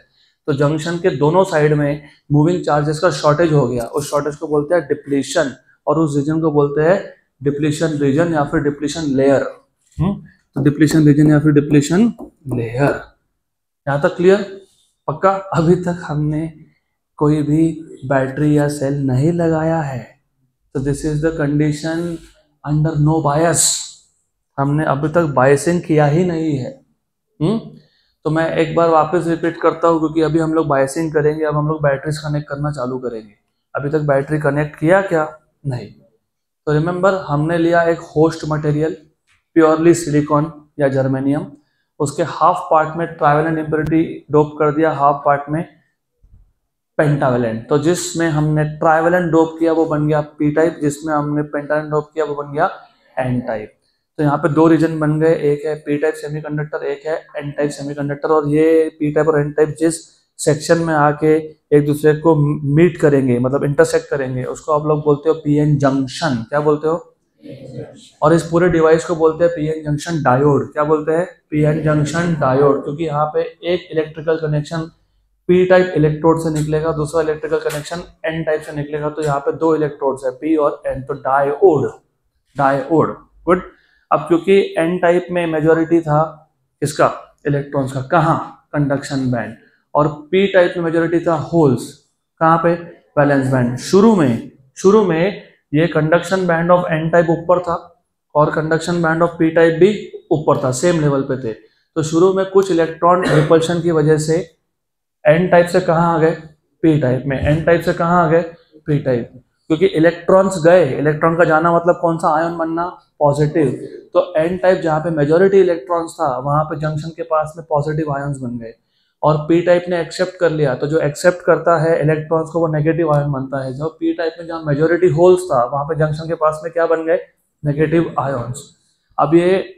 तो जंक्शन के दोनों साइड में मूविंग चार्जेस का शॉर्टेज हो गया। उस शॉर्टेज को बोलते हैं डिप्लीशन, और उस रीजन को बोलते हैं डिप्लीशन रीजन या फिर डिप्लीशन लेयर। तो डिप्लीशन रीजन या फिर डिप्लीशन लेयर, यहाँ तक क्लियर? पक्का? अभी तक हमने कोई भी बैटरी या सेल नहीं लगाया है, तो this is the condition under no bias. हमने अभी तक बायसिंग किया ही नहीं है। तो मैं एक बार वापस रिपीट करता हूँ, क्योंकि अभी हम लोग बायसिंग करेंगे, अब हम लोग बैटरीज कनेक्ट करना चालू करेंगे। अभी तक बैटरी कनेक्ट किया क्या? नहीं। तो रिमेंबर, हमने लिया एक होस्ट मटेरियल प्योरली सिलिकॉन या जर्मेनियम, उसके हाफ पार्ट में ट्राइवेलेंट इम्प्योरिटी डोप कर दिया, हाफ पार्ट में पेंटावेलेंट। तो जिसमें हमने ट्राइवेलेंट डोप किया वो बन गया पी टाइप, जिसमें हमने पेंटावेलेंट डोप किया वो बन गया एन टाइप। तो यहाँ पे दो रीजन बन गए, एक है पी टाइप सेमीकंडक्टर, एक है एन टाइप सेमीकंडक्टर। और ये पी टाइप और एन टाइप जिस सेक्शन में आके एक दूसरे को मीट करेंगे, मतलब इंटरसेक्ट करेंगे, उसको आप लोग बोलते हो पीएन जंक्शन। क्या बोलते हो? और इस पूरे डिवाइस को बोलते हैं पीएन जंक्शन डायोड। क्या बोलते हैं? पीएन जंक्शन डायोड, क्योंकि यहाँ पे एक electrical connection P type electrode से निकलेगा, दूसरा इलेक्ट्रिकल कनेक्शन एन टाइप से निकलेगा, तो यहाँ पे दो इलेक्ट्रोड्स है पी और एन, तो डायोड। Diode, good. अब क्योंकि एन टाइप में मेजॉरिटी था किसका? इलेक्ट्रॉन्स का। कहाँ? Conduction band. और पी टाइप में मेजॉरिटी था होल्स। कहाँ पे? Valence band. शुरू में ये conduction band of N type ऊपर था और conduction band of P type भी ऊपर था, सेम लेवल पे थे। तो शुरू में कुछ इलेक्ट्रॉन रिपल्शन की वजह से एन टाइप से कहाँ आ गए? पी टाइप में। एन टाइप से कहाँ आ गए? P type. क्योंकि इलेक्ट्रॉन्स गए, इलेक्ट्रॉन का जाना मतलब कौन सा? आयन बनना, पॉजिटिव। तो एन टाइप जहाँ पे मेजॉरिटी इलेक्ट्रॉन्स था वहां पे जंक्शन के पास में पॉजिटिव आयन्स बन गए, और पी टाइप ने एक्सेप्ट कर लिया, तो जो एक्सेप्ट करता है इलेक्ट्रॉन्स को वो नेगेटिव आयन बनता है। जो पी टाइप में जहाँ मेजॉरिटी होल्स था वहां पे जंक्शन के पास में क्या बन गए? Negative ions. अब ये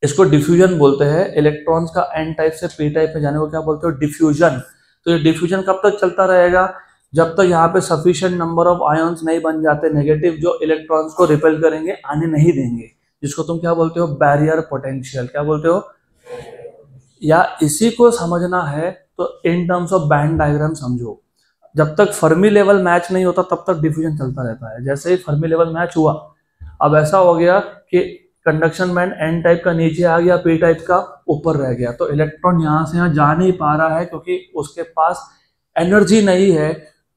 इसको डिफ्यूजन बोलते हैं। इलेक्ट्रॉन्स का एन टाइप से पी टाइप में जाने को क्या बोलते हो? डिफ्यूजन। तो ये डिफ्यूजन कब तक चलता रहेगा? जब तक यहाँ पे सफिशिएंट नंबर ऑफ आयन्स नहीं बन जाते नेगेटिव, जो इलेक्ट्रॉन्स को रिपेल करेंगे, आने नहीं देंगे, जिसको तुम क्या बोलते हो? Barrier potential. क्या बोलते हो? या इसी को समझना है तो in terms of band diagram समझो। जब तक फर्मी लेवल मैच नहीं होता तब तक डिफ्यूजन चलता रहता है। जैसे ही फर्मी लेवल मैच हुआ, अब ऐसा हो गया कि कंडक्शन बैंड एन टाइप का नीचे आ गया, पी टाइप का ऊपर रह गया, तो इलेक्ट्रॉन यहां से यहाँ जा नहीं पा रहा है, क्योंकि उसके पास एनर्जी नहीं है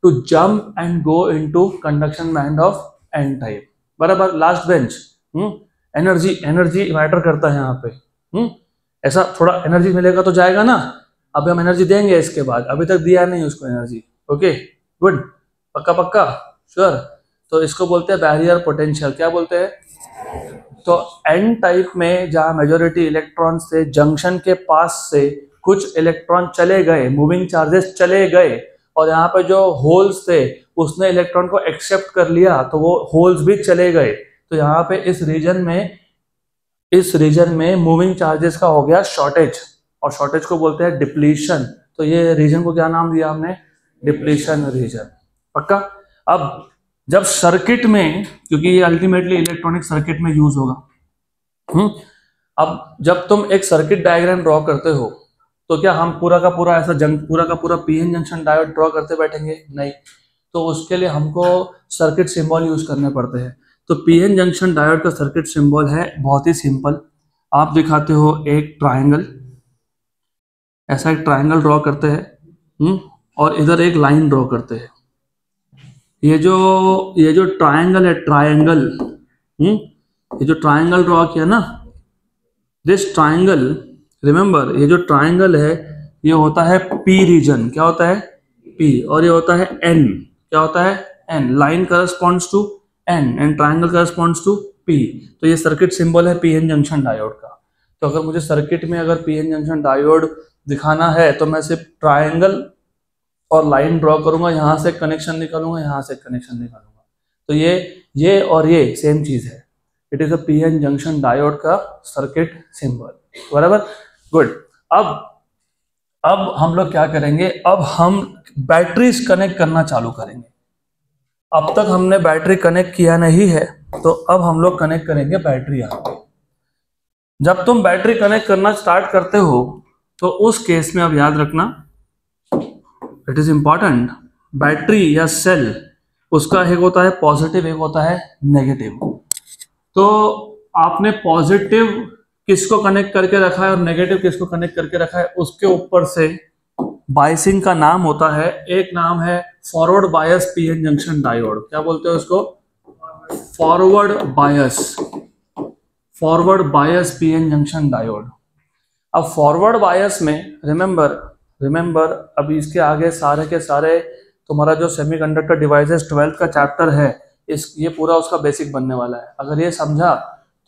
to jump and go into conduction band of N type. बराबर? Last bench. एनर्जी मैटर करता है यहाँ पे। ऐसा थोड़ा एनर्जी मिलेगा तो जाएगा ना। अभी हम एनर्जी देंगे इसके बाद, अभी तक दिया नहीं उसको एनर्जी। Okay, good. पक्का पक्का? श्योर। तो इसको बोलते हैं बैरियर पोटेंशियल। क्या बोलते हैं? तो एन टाइप में जहां मेजॉरिटी इलेक्ट्रॉन से जंक्शन के पास से कुछ इलेक्ट्रॉन चले गए, मूविंग चार्जेस चले गए, और यहाँ पे जो होल्स थे उसने इलेक्ट्रॉन को एक्सेप्ट कर लिया, तो वो होल्स भी चले गए। तो यहाँ पे इस रीजन में मूविंग चार्जेस का हो गया शॉर्टेज, और शॉर्टेज को बोलते हैं डिप्लीशन। तो ये रीजन को क्या नाम दिया हमने? Depletion region. पक्का? अब जब सर्किट में, क्योंकि ये अल्टीमेटली इलेक्ट्रॉनिक सर्किट में यूज होगा, अब जब तुम एक सर्किट डायग्राम ड्रॉ करते हो तो क्या हम पूरा का पूरा ऐसा पूरा का पूरा पीएन जंक्शन डायोड ड्रॉ करते बैठेंगे? नहीं। तो उसके लिए हमको सर्किट सिंबल यूज करने पड़ते हैं। तो पीएन जंक्शन डायोड का सर्किट सिंबल है बहुत ही सिंपल। आप दिखाते हो एक ट्रायंगल, ऐसा एक ट्रायंगल ड्रॉ करते हैं, और इधर एक लाइन ड्रॉ करते हैं। ये जो ट्रायंगल है, ये जो ट्रायंगल ड्रॉ किया ना, दिस ट्रायंगल, रिमेंबर ये जो ट्रायंगल है ये होता है पी रीजन। क्या होता है? पी। और ये होता है एन। क्या होता है? N. Line corresponds to N and triangle corresponds to P. तो ये सर्किट सिंबल है पीएन जंक्शन डायोड का। तो अगर मुझे सर्किट में अगर पीएन जंक्शन डायोड दिखाना है तो मैं सिर्फ ट्रायंगल और लाइन ड्रॉ करूंगा, यहां से कनेक्शन निकालूंगा, यहां से कनेक्शन निकालूंगा। तो ये और ये सेम चीज है। It is a PN junction diode का सर्किट सिंबल। बराबर? गुड। अब अब हम लोग क्या करेंगे, अब हम बैटरीज कनेक्ट करना चालू करेंगे। अब तक हमने बैटरी कनेक्ट किया नहीं है, तो अब हम लोग कनेक्ट करेंगे बैटरी यहाँ पे। जब तुम बैटरी कनेक्ट करना स्टार्ट करते हो तो उस केस में अब याद रखना, इट इज इंपॉर्टेंट, बैटरी या सेल उसका एक होता है पॉजिटिव, एक होता है नेगेटिव। तो आपने पॉजिटिव किसको कनेक्ट करके रखा है और नेगेटिव किसको कनेक्ट करके रखा है, उसके ऊपर से बायसिंग का नाम होता है। एक नाम है forward bias PN junction diode. क्या बोलते हैं उसको? Forward bias PN junction diode. अब फॉरवर्ड बायस में रिमेंबर अभी इसके आगे सारे के सारे तुम्हारा जो सेमीकंडक्टर डिवाइसेस 12th का चैप्टर है, ये पूरा उसका बेसिक बनने वाला है। अगर ये समझा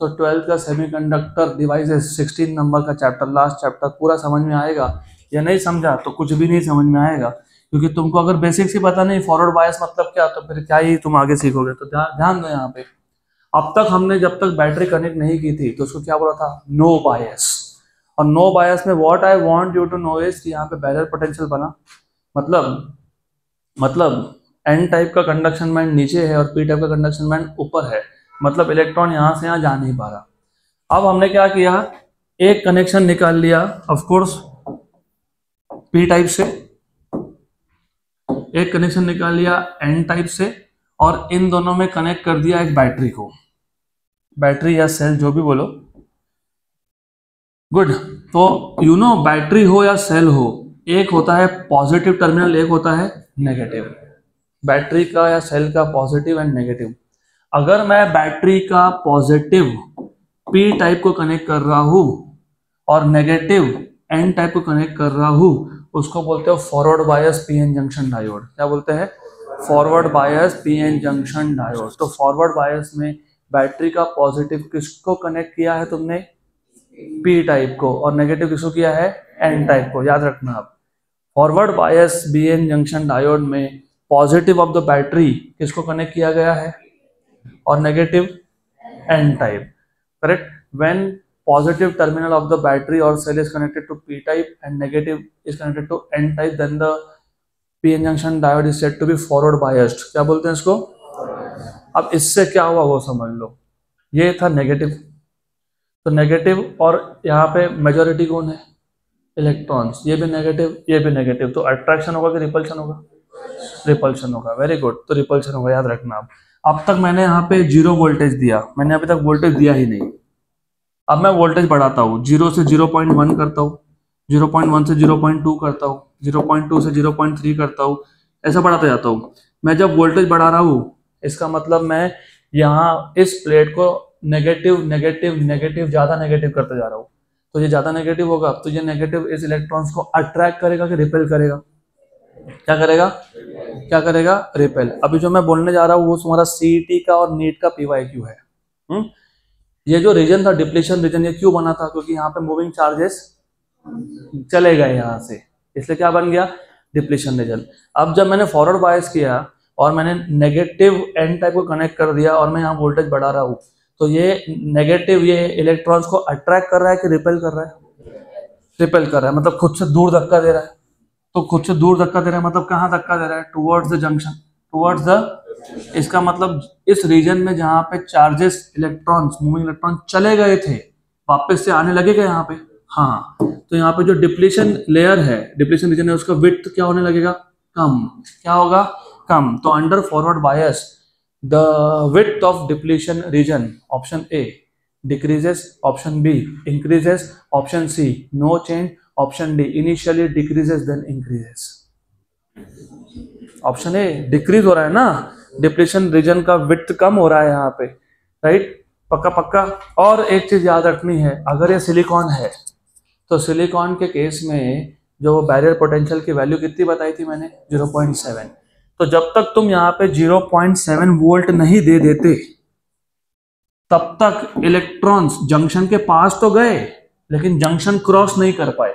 तो 12th का सेमीकंडक्टर डिवाइसेस 16 नंबर का चैप्टर, लास्ट चैप्टर पूरा समझ में आएगा। या नहीं समझा तो कुछ भी नहीं समझ में आएगा, क्योंकि तुमको अगर बेसिक्स ही पता नहीं फॉरवर्ड बायस मतलब क्या, तो फिर क्या ही तुम आगे सीखोगे। तो ध्यान दो यहाँ पे, अब तक हमने जब तक बैटरी कनेक्ट नहीं की थी तो उसको क्या बोला था? No bias. और नो बायस में what I want you to know is कि यहाँ पे बैरियर पोटेंशियल बना, मतलब एन टाइप का कंडक्शन बैंड नीचे है और पी टाइप का कंडक्शन बैंड ऊपर है, मतलब इलेक्ट्रॉन यहां से यहां जा नहीं पा रहा। अब हमने क्या किया, एक कनेक्शन निकाल लिया ऑफ कोर्स पी टाइप से, एक कनेक्शन निकाल लिया एन टाइप से, और इन दोनों में कनेक्ट कर दिया एक बैटरी को, बैटरी या सेल जो भी बोलो। गुड। तो यू नो बैटरी हो या सेल हो, एक होता है पॉजिटिव टर्मिनल, एक होता है नेगेटिव। बैटरी का या सेल का पॉजिटिव एंड नेगेटिव। अगर मैं बैटरी का पॉजिटिव पी टाइप को कनेक्ट कर रहा हूं और नेगेटिव एन टाइप को कनेक्ट कर रहा हूं, उसको बोलते हो forward bias PN junction diode. क्या बोलते हैं? Forward bias PN junction diode. तो फॉरवर्ड बायस में बैटरी का पॉजिटिव किसको कनेक्ट किया है तुमने? पी टाइप को, और नेगेटिव किसको किया है? एन टाइप को। याद रखना, आप forward bias PN junction diode में पॉजिटिव ऑफ द बैटरी किसको कनेक्ट किया गया है और negative N type. Correct. When positive terminal of the battery or cell is connected to p type and negative is connected to n type, then the pn junction diode is said to be forward biased। क्या बोलते हैं इसको? अब इससे क्या हुआ वो समझ लो। ये था नेगेटिव, तो नेगेटिव, और यहाँ पे मेजॉरिटी कौन है? इलेक्ट्रॉन्स। ये भी नेगेटिव, ये भी नेगेटिव, तो अट्रैक्शन होगा कि रिपल्शन होगा? रिपल्शन होगा। वेरी गुड, तो रिपल्शन होगा, याद रखना। अब तक मैंने यहाँ पे 0 वोल्टेज दिया, मैंने अभी तक वोल्टेज दिया ही नहीं। अब मैं वोल्टेज बढ़ाता हूँ, 0 से 0.1 करता हूँ, 0.1 से 0.2 करता हूँ, 0.2 से 0.3 करता हूँ, ऐसा बढ़ाता जाता हूँ। मैं जब वोल्टेज बढ़ा रहा हूँ, इसका मतलब मैं यहाँ इस प्लेट को नेगेटिव नेगेटिव नेगेटिव ज़्यादा नेगेटिव करते जा रहा हूँ। तो ये ज़्यादा नेगेटिव होगा, तो ये नेगेटिव इस इलेक्ट्रॉन्स को अट्रैक्ट करेगा कि रिपेल करेगा? क्या करेगा? क्या करेगा? रिपेल। अभी जो मैं बोलने जा रहा हूँ वो तुम्हारा सीईटी का और नीट का पीवाईक्यू है। ये जो रीजन था डिप्लीशन रीजन, ये क्यों बना था? क्योंकि यहाँ पे मूविंग चार्जेस चले गए यहाँ से, इसलिए क्या बन गया? Depletion region. अब जब मैंने फॉरवर्ड बायस किया और मैंने नेगेटिव एन टाइप को कनेक्ट कर दिया और मैं यहाँ वोल्टेज बढ़ा रहा हूँ, तो ये नेगेटिव ये इलेक्ट्रॉन्स को अट्रैक्ट कर रहा है कि रिपेल कर रहा है? रिपेल कर रहा है, मतलब खुद से दूर धक्का दे रहा है। तो खुद से दूर धक्का दे रहा है मतलब कहाँ धक्का दे रहा है? Towards the junction, towards the, इसका मतलब इस रीजन में जहां पे चार्जेस इलेक्ट्रॉन्स मूविंग इलेक्ट्रॉन चले गए थे वापस से आने लगेगा यहाँ पे। हाँ, तो यहाँ पे जो डिप्लीशन लेयर है, डिप्लीशन रीजन है, उसका विड्थ क्या होने लगेगा? कम। क्या होगा? कम। तो under forward bias the width of depletion region, option A decreases, option B increases, option C no change, option D initially decreases then increases. Option A decrease हो रहा है ना, डिप्लीशन रीजन का विड्थ कम हो रहा है यहाँ पे, राइट? पक्का पक्का। और एक चीज याद रखनी है, अगर ये सिलिकॉन है तो सिलिकॉन के केस में जो बैरियर पोटेंशियल की वैल्यू कितनी बताई थी मैंने? 0.7। तो जब तक तुम यहाँ पे 0.7 वोल्ट नहीं दे देते तब तक इलेक्ट्रॉन्स जंक्शन के पास तो गए लेकिन जंक्शन क्रॉस नहीं कर पाए।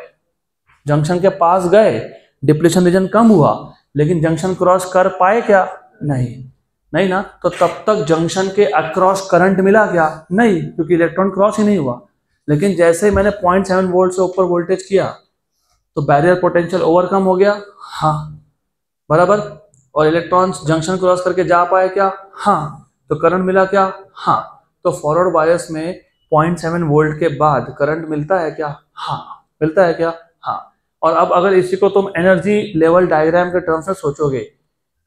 जंक्शन के पास गए, डिप्लीशन रीजन कम हुआ, लेकिन जंक्शन क्रॉस कर पाए क्या? नहीं ना। तो तब तक जंक्शन के अक्रॉस करंट मिला क्या? नहीं, क्योंकि इलेक्ट्रॉन क्रॉस ही नहीं हुआ। लेकिन जैसे ही मैंने 0.7 वोल्ट से ऊपर वोल्टेज किया तो बैरियर पोटेंशियल ओवरकम हो गया, हाँ बराबर। और इलेक्ट्रॉन्स जंक्शन क्रॉस करके जा पाए क्या, हाँ। तो करंट मिला क्या, हाँ। तो फॉरवर्ड बायस में 0.7 वोल्ट के बाद करंट मिलता है क्या, हाँ मिलता है क्या, हाँ। और अब अगर इसी को तुम एनर्जी लेवल डायग्राम के टर्म्स में सोचोगे,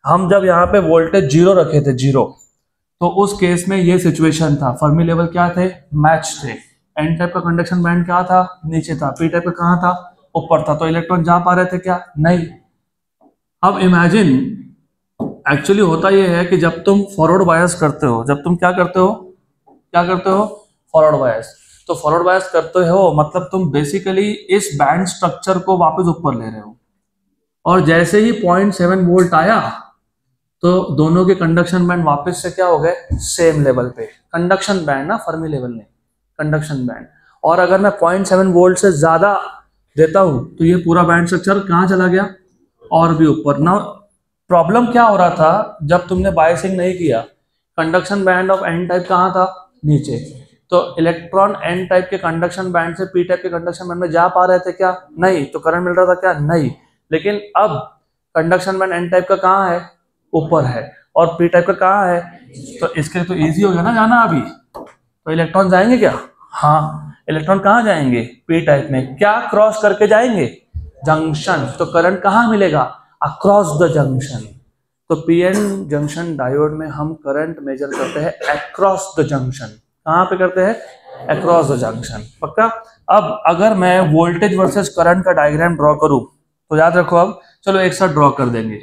हम जब यहाँ पे वोल्टेज जीरो रखे थे, जीरो, तो उस केस में ये सिचुएशन था, फर्मी लेवल क्या थे, मैच थे। एन टाइप का कंडक्शन बैंड क्या था, नीचे था। पी टाइप का कहाँ था, ऊपर था। तो इलेक्ट्रॉन जा पा रहे थे क्या, नहीं। अब इमेजिन, एक्चुअली होता ये है कि जब तुम फॉरवर्ड बायस करते हो, जब तुम क्या करते हो, क्या करते हो, फॉरवर्ड बायस। तो फॉरवर्ड बायस करते हो मतलब तुम बेसिकली इस बैंड स्ट्रक्चर को वापस ऊपर ले रहे हो, और जैसे ही 0.7 वोल्ट आया तो दोनों के कंडक्शन बैंड वापस से क्या हो गए, सेम लेवल पे। कंडक्शन बैंड ना, फर्मी लेवल नहीं, कंडक्शन बैंड। और अगर मैं 0.7 वोल्ट से ज्यादा देता हूं तो ये पूरा बैंड स्ट्रक्चर कहाँ चला गया, और भी ऊपर ना। प्रॉब्लम क्या हो रहा था, जब तुमने बायसिंग नहीं किया, conduction band of N type कहाँ था, नीचे। तो इलेक्ट्रॉन एन टाइप के कंडक्शन बैंड से पी टाइप के कंडक्शन बैंड में जा पा रहे थे क्या, नहीं। तो करंट मिल रहा था क्या, नहीं। लेकिन अब कंडक्शन बैंड एन टाइप का कहाँ है, ऊपर है, और पी टाइप का कहाँ है। तो इसके तो इजी हो गया ना जाना अभी। तो इलेक्ट्रॉन जाएंगे क्या, हाँ। इलेक्ट्रॉन कहाँ जाएंगे, पी टाइप में। क्या क्रॉस करके जाएंगे, जंक्शन। तो करंट कहाँ मिलेगा, अक्रॉस द जंक्शन। तो पीएन जंक्शन डायोड में हम करंट मेजर करते हैं अक्रॉस द जंक्शन। कहाँ पे करते हैं, अक्रॉस द जंक्शन, पक्का। अब अगर मैं वोल्टेज वर्सेस करंट का डायग्राम ड्रॉ करूं तो याद रखो, अब चलो एक साथ ड्रॉ कर देंगे।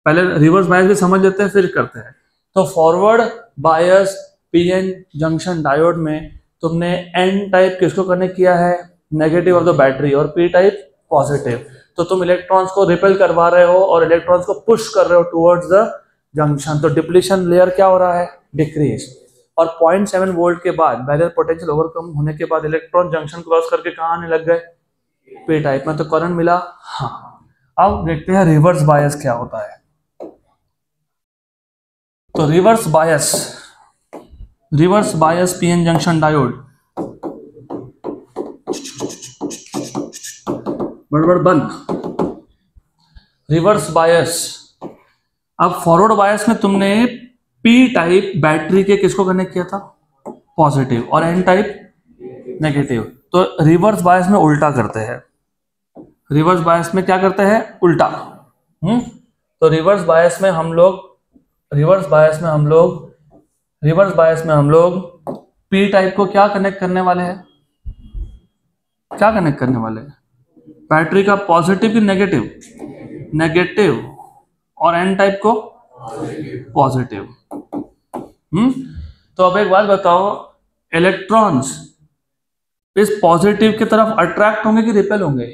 पहले रिवर्स बायस भी समझ लेते हैं, फिर करते हैं। तो forward bias PN junction diode में तुमने एन टाइप किसको कनेक्ट किया है, नेगेटिव ऑफ द बैटरी, और पी टाइप पॉजिटिव। तो तुम इलेक्ट्रॉन्स को रिपेल करवा रहे हो और इलेक्ट्रॉन्स को पुश कर रहे हो टुवर्ड्स द जंक्शन। तो डिप्लीशन लेयर क्या हो रहा है, डिक्रीज। और 0.7 वोल्ट के बाद बैरियर पोटेंशियल ओवरकम होने के बाद इलेक्ट्रॉन जंक्शन क्रॉस करके कहाँ आने लग गए, पी टाइप में। तो करंट मिला, हाँ। अब देखते हैं रिवर्स बायस क्या होता है। तो reverse bias PN junction diode, बड़बड़ बंद। रिवर्स बायस, अब फॉरवर्ड बायस में तुमने पी टाइप बैटरी के किसको कनेक्ट किया था, पॉजिटिव, और एन टाइप नेगेटिव। तो रिवर्स बायस में उल्टा करते हैं, रिवर्स बायस में क्या करते हैं, उल्टा। तो रिवर्स बायस में हम लोग पी टाइप को क्या कनेक्ट करने वाले हैं, क्या कनेक्ट करने वाले हैं, बैटरी का पॉजिटिव की नेगेटिव, नेगेटिव, और एन टाइप को पॉजिटिव। तो अब एक बात बताओ, इलेक्ट्रॉन्स इस पॉजिटिव की तरफ अट्रैक्ट होंगे कि रिपेल होंगे,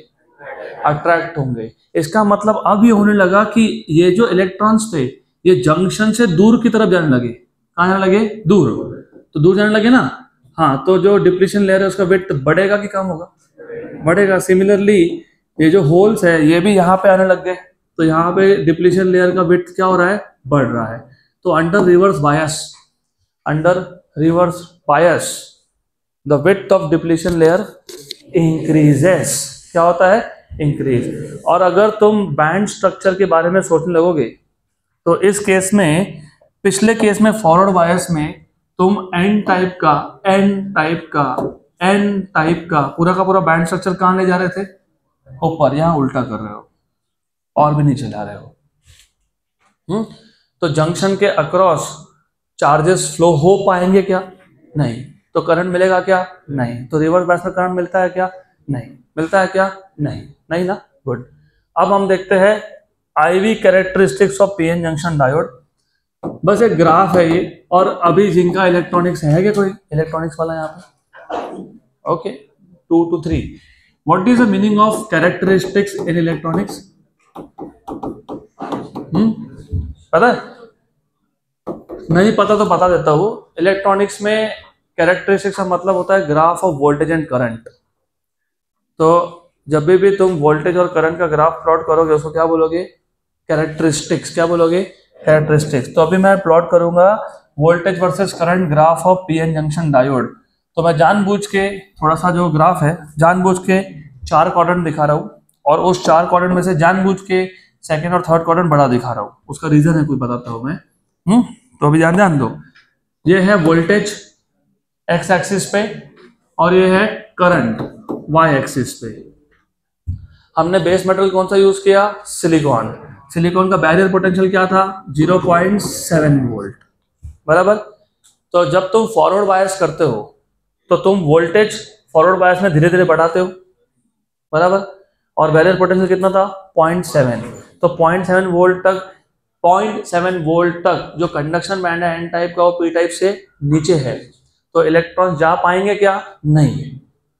अट्रैक्ट होंगे। इसका मतलब अब ये होने लगा कि ये जो इलेक्ट्रॉन्स थे ये जंक्शन से दूर की तरफ जाने लगे। कहाँ जाने लगे, दूर। तो दूर जाने लगे ना, हाँ। तो जो डिप्लीशन लेयर है उसका वेट बढ़ेगा कि कम होगा, बढ़ेगा। सिमिलरली ये जो होल्स है ये भी यहाँ पे आने लग गए, तो यहाँ पे डिप्लीशन लेयर का वेट क्या हो रहा है, बढ़ रहा है। तो under reverse bias the width of depletion layer increases. क्या होता है, इंक्रीज। और अगर तुम बैंड स्ट्रक्चर के बारे में सोचने लगोगे तो इस केस में, पिछले केस में फॉरवर्ड बायस में तुम एन टाइप का पूरा का पूरा बैंड स्ट्रक्चर कहाँ ले जा रहे थे, ऊपर। यहाँ उल्टा कर रहे हो और भी नीचे ला रहे हो। तो जंक्शन के अक्रॉस चार्जेस फ्लो हो पाएंगे क्या, नहीं। तो करंट मिलेगा क्या, नहीं। तो रिवर्स बायस में करंट मिलता है क्या, नहीं। मिलता है क्या, नहीं ना, गुड। अब हम देखते हैं IV characteristics of PN junction diode. बस एक ग्राफ है ये, और अभी जिनका इलेक्ट्रॉनिक्स है क्या, कोई इलेक्ट्रॉनिक्स वाला यहाँ पे, okay. 2 to 3 what is the meaning of characteristics in electronics, पता है, नहीं पता तो बता देता हूँ। इलेक्ट्रॉनिक्स में कैरेक्टरिस्टिक्स का मतलब होता है graph of voltage and current. तो जब भी तुम वोल्टेज और करंट का ग्राफ प्लॉट करोगे उसको क्या बोलोगे, कैरेक्टरिस्टिक्स। क्या बोलोगे, कैरेक्टरिस्टिक्स। तो अभी मैं प्लॉट करूंगा voltage versus current graph of PN junction diode. तो मैं जानबूझ के थोड़ा सा जो ग्राफ है जानबूझ के 4 क्वाड्रेंट दिखा रहा हूँ और उस 4 क्वाड्रेंट में से जानबूझ के सेकंड और थर्ड क्वाड्रेंट बड़ा दिखा रहा हूँ, उसका रीजन है कोई बताता हूँ मैं। तो अभी ध्यान दो, ये है वोल्टेज एक्स एक्सिस पे और ये है करंट वाई एक्सिस पे। हमने बेस मेटल कौन सा यूज किया? सिलिकॉन। सिलिकॉन का बैरियर पोटेंशियल क्या था? 0.7 वोल्ट, बराबर। तो जब तुम फॉरवर्ड बायस करते हो तो तुम वोल्टेज फॉरवर्ड बायस में धीरे धीरे बढ़ाते हो, बराबर, और बैरियर पोटेंशियल कितना था? 0.7। तो 0.7 वोल्ट तक, 0.7 वोल्ट तक जो कंडक्शन बैंड है एन टाइप का वो पी टाइप से नीचे है, तो इलेक्ट्रॉन जा पाएंगे क्या? नहीं।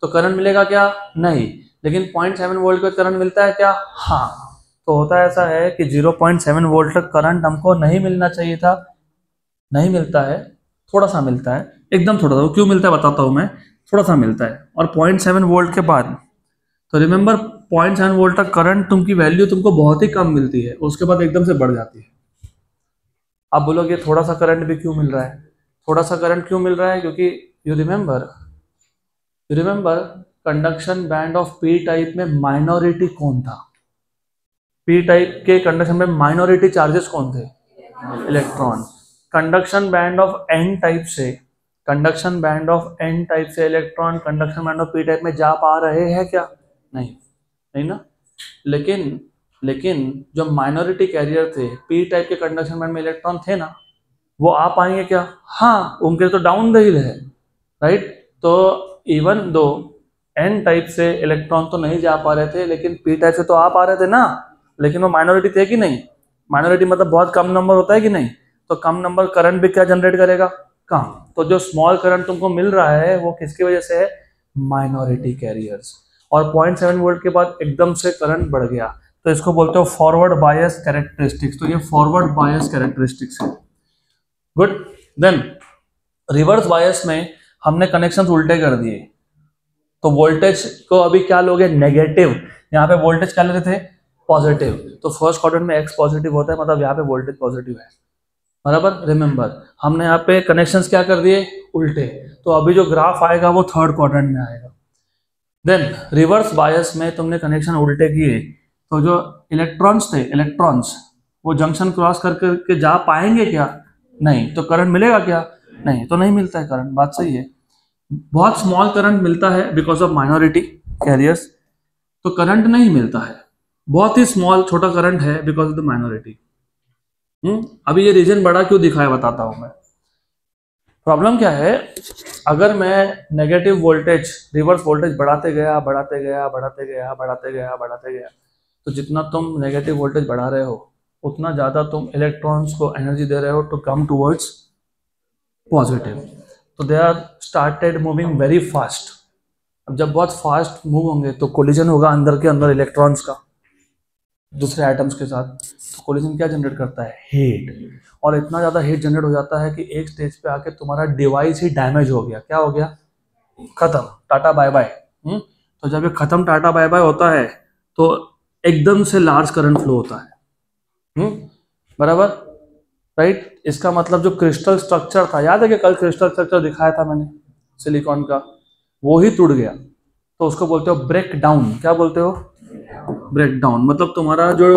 तो करंट मिलेगा क्या? नहीं। लेकिन 0.7 वोल्ट का करंट मिलता है क्या? हाँ। तो होता ऐसा है कि 0.7 वोल्ट तक करंट हमको नहीं मिलना चाहिए था, नहीं मिलता है, थोड़ा सा मिलता है, एकदम थोड़ा सा। क्यों मिलता है बताता हूँ मैं, थोड़ा सा मिलता है। और 0.7 वोल्ट के बाद, तो रिमेंबर 0.7 वोल्ट तक करंट तुमकी वैल्यू तुमको बहुत ही कम मिलती है, उसके बाद एकदम से बढ़ जाती है। आप बोलोगे थोड़ा सा करंट भी क्यों मिल रहा है? थोड़ा सा करंट क्यों मिल रहा है? क्योंकि you remember conduction band of P type में माइनॉरिटी कौन था? पी टाइप के कंडक्शन में माइनॉरिटी चार्जेस कौन थे? Electron. Conduction band of N type से, conduction band of N type से electron conduction band of P type में जा पा रहे हैं क्या? नहीं, नहीं ना। लेकिन जो माइनॉरिटी कैरियर थे पी टाइप के कंडक्शन बैंड में इलेक्ट्रॉन थे ना, वो आ पाएंगे क्या? हाँ, उनके तो डाउन द हिल है, राइट। तो इवन दो एन टाइप से इलेक्ट्रॉन तो नहीं जा पा रहे थे, लेकिन पी टाइप से तो आ पा रहे थे ना, लेकिन वो माइनॉरिटी थे कि नहीं? माइनॉरिटी मतलब बहुत कम नंबर होता है कि नहीं? तो कम नंबर करंट भी क्या जनरेट करेगा? कम। तो जो स्मॉल करंट तुमको मिल रहा है वो किसकी वजह से है? Minority carriers. और 0.7 वोल्ट के बाद एकदम से करंट बढ़ गया, तो इसको बोलते हो फॉरवर्ड बायस कैरेक्टरिस्टिक्स। तो ये फॉरवर्ड बायस कैरेक्टरिस्टिक्स है। गुड। देन रिवर्स बायस में हमने कनेक्शंस उल्टे कर दिए, तो वोल्टेज को अभी क्या लोगे? नेगेटिव। यहाँ पे वोल्टेज क्या लेते थे? पॉजिटिव। तो फर्स्ट क्वाड्रेंट में एक्स पॉजिटिव होता है, मतलब यहाँ पे वोल्टेज पॉजिटिव है, बराबर। रिमेंबर हमने यहाँ पे कनेक्शंस क्या कर दिए? उल्टे। तो अभी जो ग्राफ आएगा वो थर्ड क्वाड्रेंट में आएगा। देन रिवर्स बायस में तुमने कनेक्शन उल्टे किए, तो जो इलेक्ट्रॉन्स थे, इलेक्ट्रॉन्स वो जंक्शन क्रॉस करके जा पाएंगे क्या? नहीं। तो करंट मिलेगा क्या? नहीं। तो नहीं मिलता है करंट, बात सही है। बहुत स्मॉल करंट मिलता है बिकॉज ऑफ माइनॉरिटी कैरियर्स, तो करंट नहीं मिलता है। बहुत ही स्मॉल छोटा करंट है बिकॉज ऑफ द माइनॉरिटी। अभी ये रीजन बड़ा क्यों दिखाया बताता हूं मैं। प्रॉब्लम क्या है, अगर मैं नेगेटिव वोल्टेज, रिवर्स वोल्टेज बढ़ाते गया, तो जितना तुम नेगेटिव वोल्टेज बढ़ा रहे हो उतना ज्यादा तुम इलेक्ट्रॉन्स को एनर्जी दे रहे हो टू कम टूवर्ड्स पॉजिटिव। तो they are started moving very fast. अब जब बहुत फास्ट मूव होंगे तो कोलिजन होगा अंदर के अंदर इलेक्ट्रॉन्स का दूसरे एटम्स के साथ। तो कोलिजन क्या जनरेट करता है? हीट। और इतना ज़्यादा हीट जनरेट हो जाता है कि एक स्टेज पे आके तुम्हारा डिवाइस ही डैमेज हो गया। क्या हो गया? खत्म, टाटा बाय बाय। तो जब ये खत्म, टाटा बाय बाय होता है, तो एकदम से लार्ज करंट फ्लो होता है, बराबर, राइट। इसका मतलब जो क्रिस्टल स्ट्रक्चर था, याद है कि कल क्रिस्टल स्ट्रक्चर दिखाया था मैंने सिलिकॉन का, वो ही टूट गया। तो उसको बोलते हो ब्रेक डाउन। क्या बोलते हो? Break down. मतलब तुम्हारा जो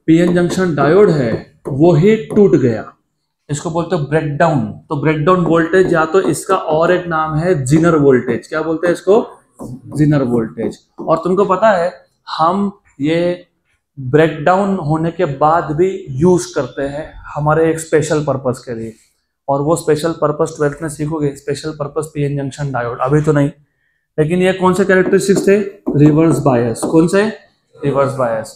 पीएन जंक्शन डायोड है वो ही टूट गया, इसको बोलते हो ब्रेक डाउन। तो ब्रेक डाउन वोल्टेज, या तो इसका और एक नाम है जीनर वोल्टेज। क्या बोलते हैं इसको? Zener voltage. और तुमको पता है हम ये ब्रेक डाउन होने के बाद भी यूज करते हैं हमारे एक स्पेशल पर्पस के लिए, और वो स्पेशल पर्पस 12th में सीखोगे, special purpose PN junction diode. अभी तो नहीं, लेकिन ये कौन से कैरेक्टरिस्टिक्स थे? Reverse bias. कौन से? Reverse bias.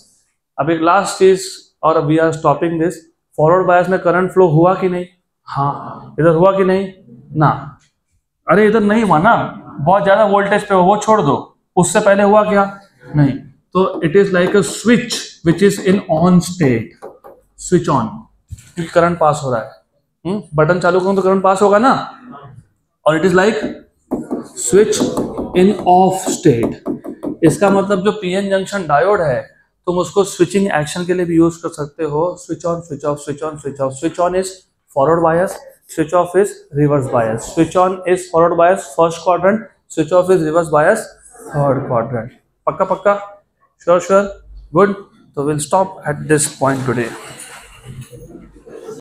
अब एक लास्ट चीज, और we are stopping this. Forward bias में करंट फ्लो हुआ कि नहीं? हाँ। इधर हुआ कि नहीं? ना। अरे इधर नहीं हुआ ना, बहुत ज्यादा वोल्टेज पे हो, वो छोड़ दो। उससे पहले हुआ क्या? नहीं। तो it is like a switch which is in on state, switch on, क्योंकि करंट पास हो रहा है। बटन चालू करूं तो करंट पास होगा ना। और it is like switch in of state. इसका मतलब जो पीएन जंक्शन डायोड है, तुम उसको स्विचिंग एक्शन के लिए भी यूज कर सकते हो। Switch on, switch off, switch on, switch off. Switch on is forward bias, switch off is reverse bias. Switch on is forward bias first quadrant, switch off is reverse bias third quadrant. पक्का पक्का, sure sure, good. तो will stop at this point today.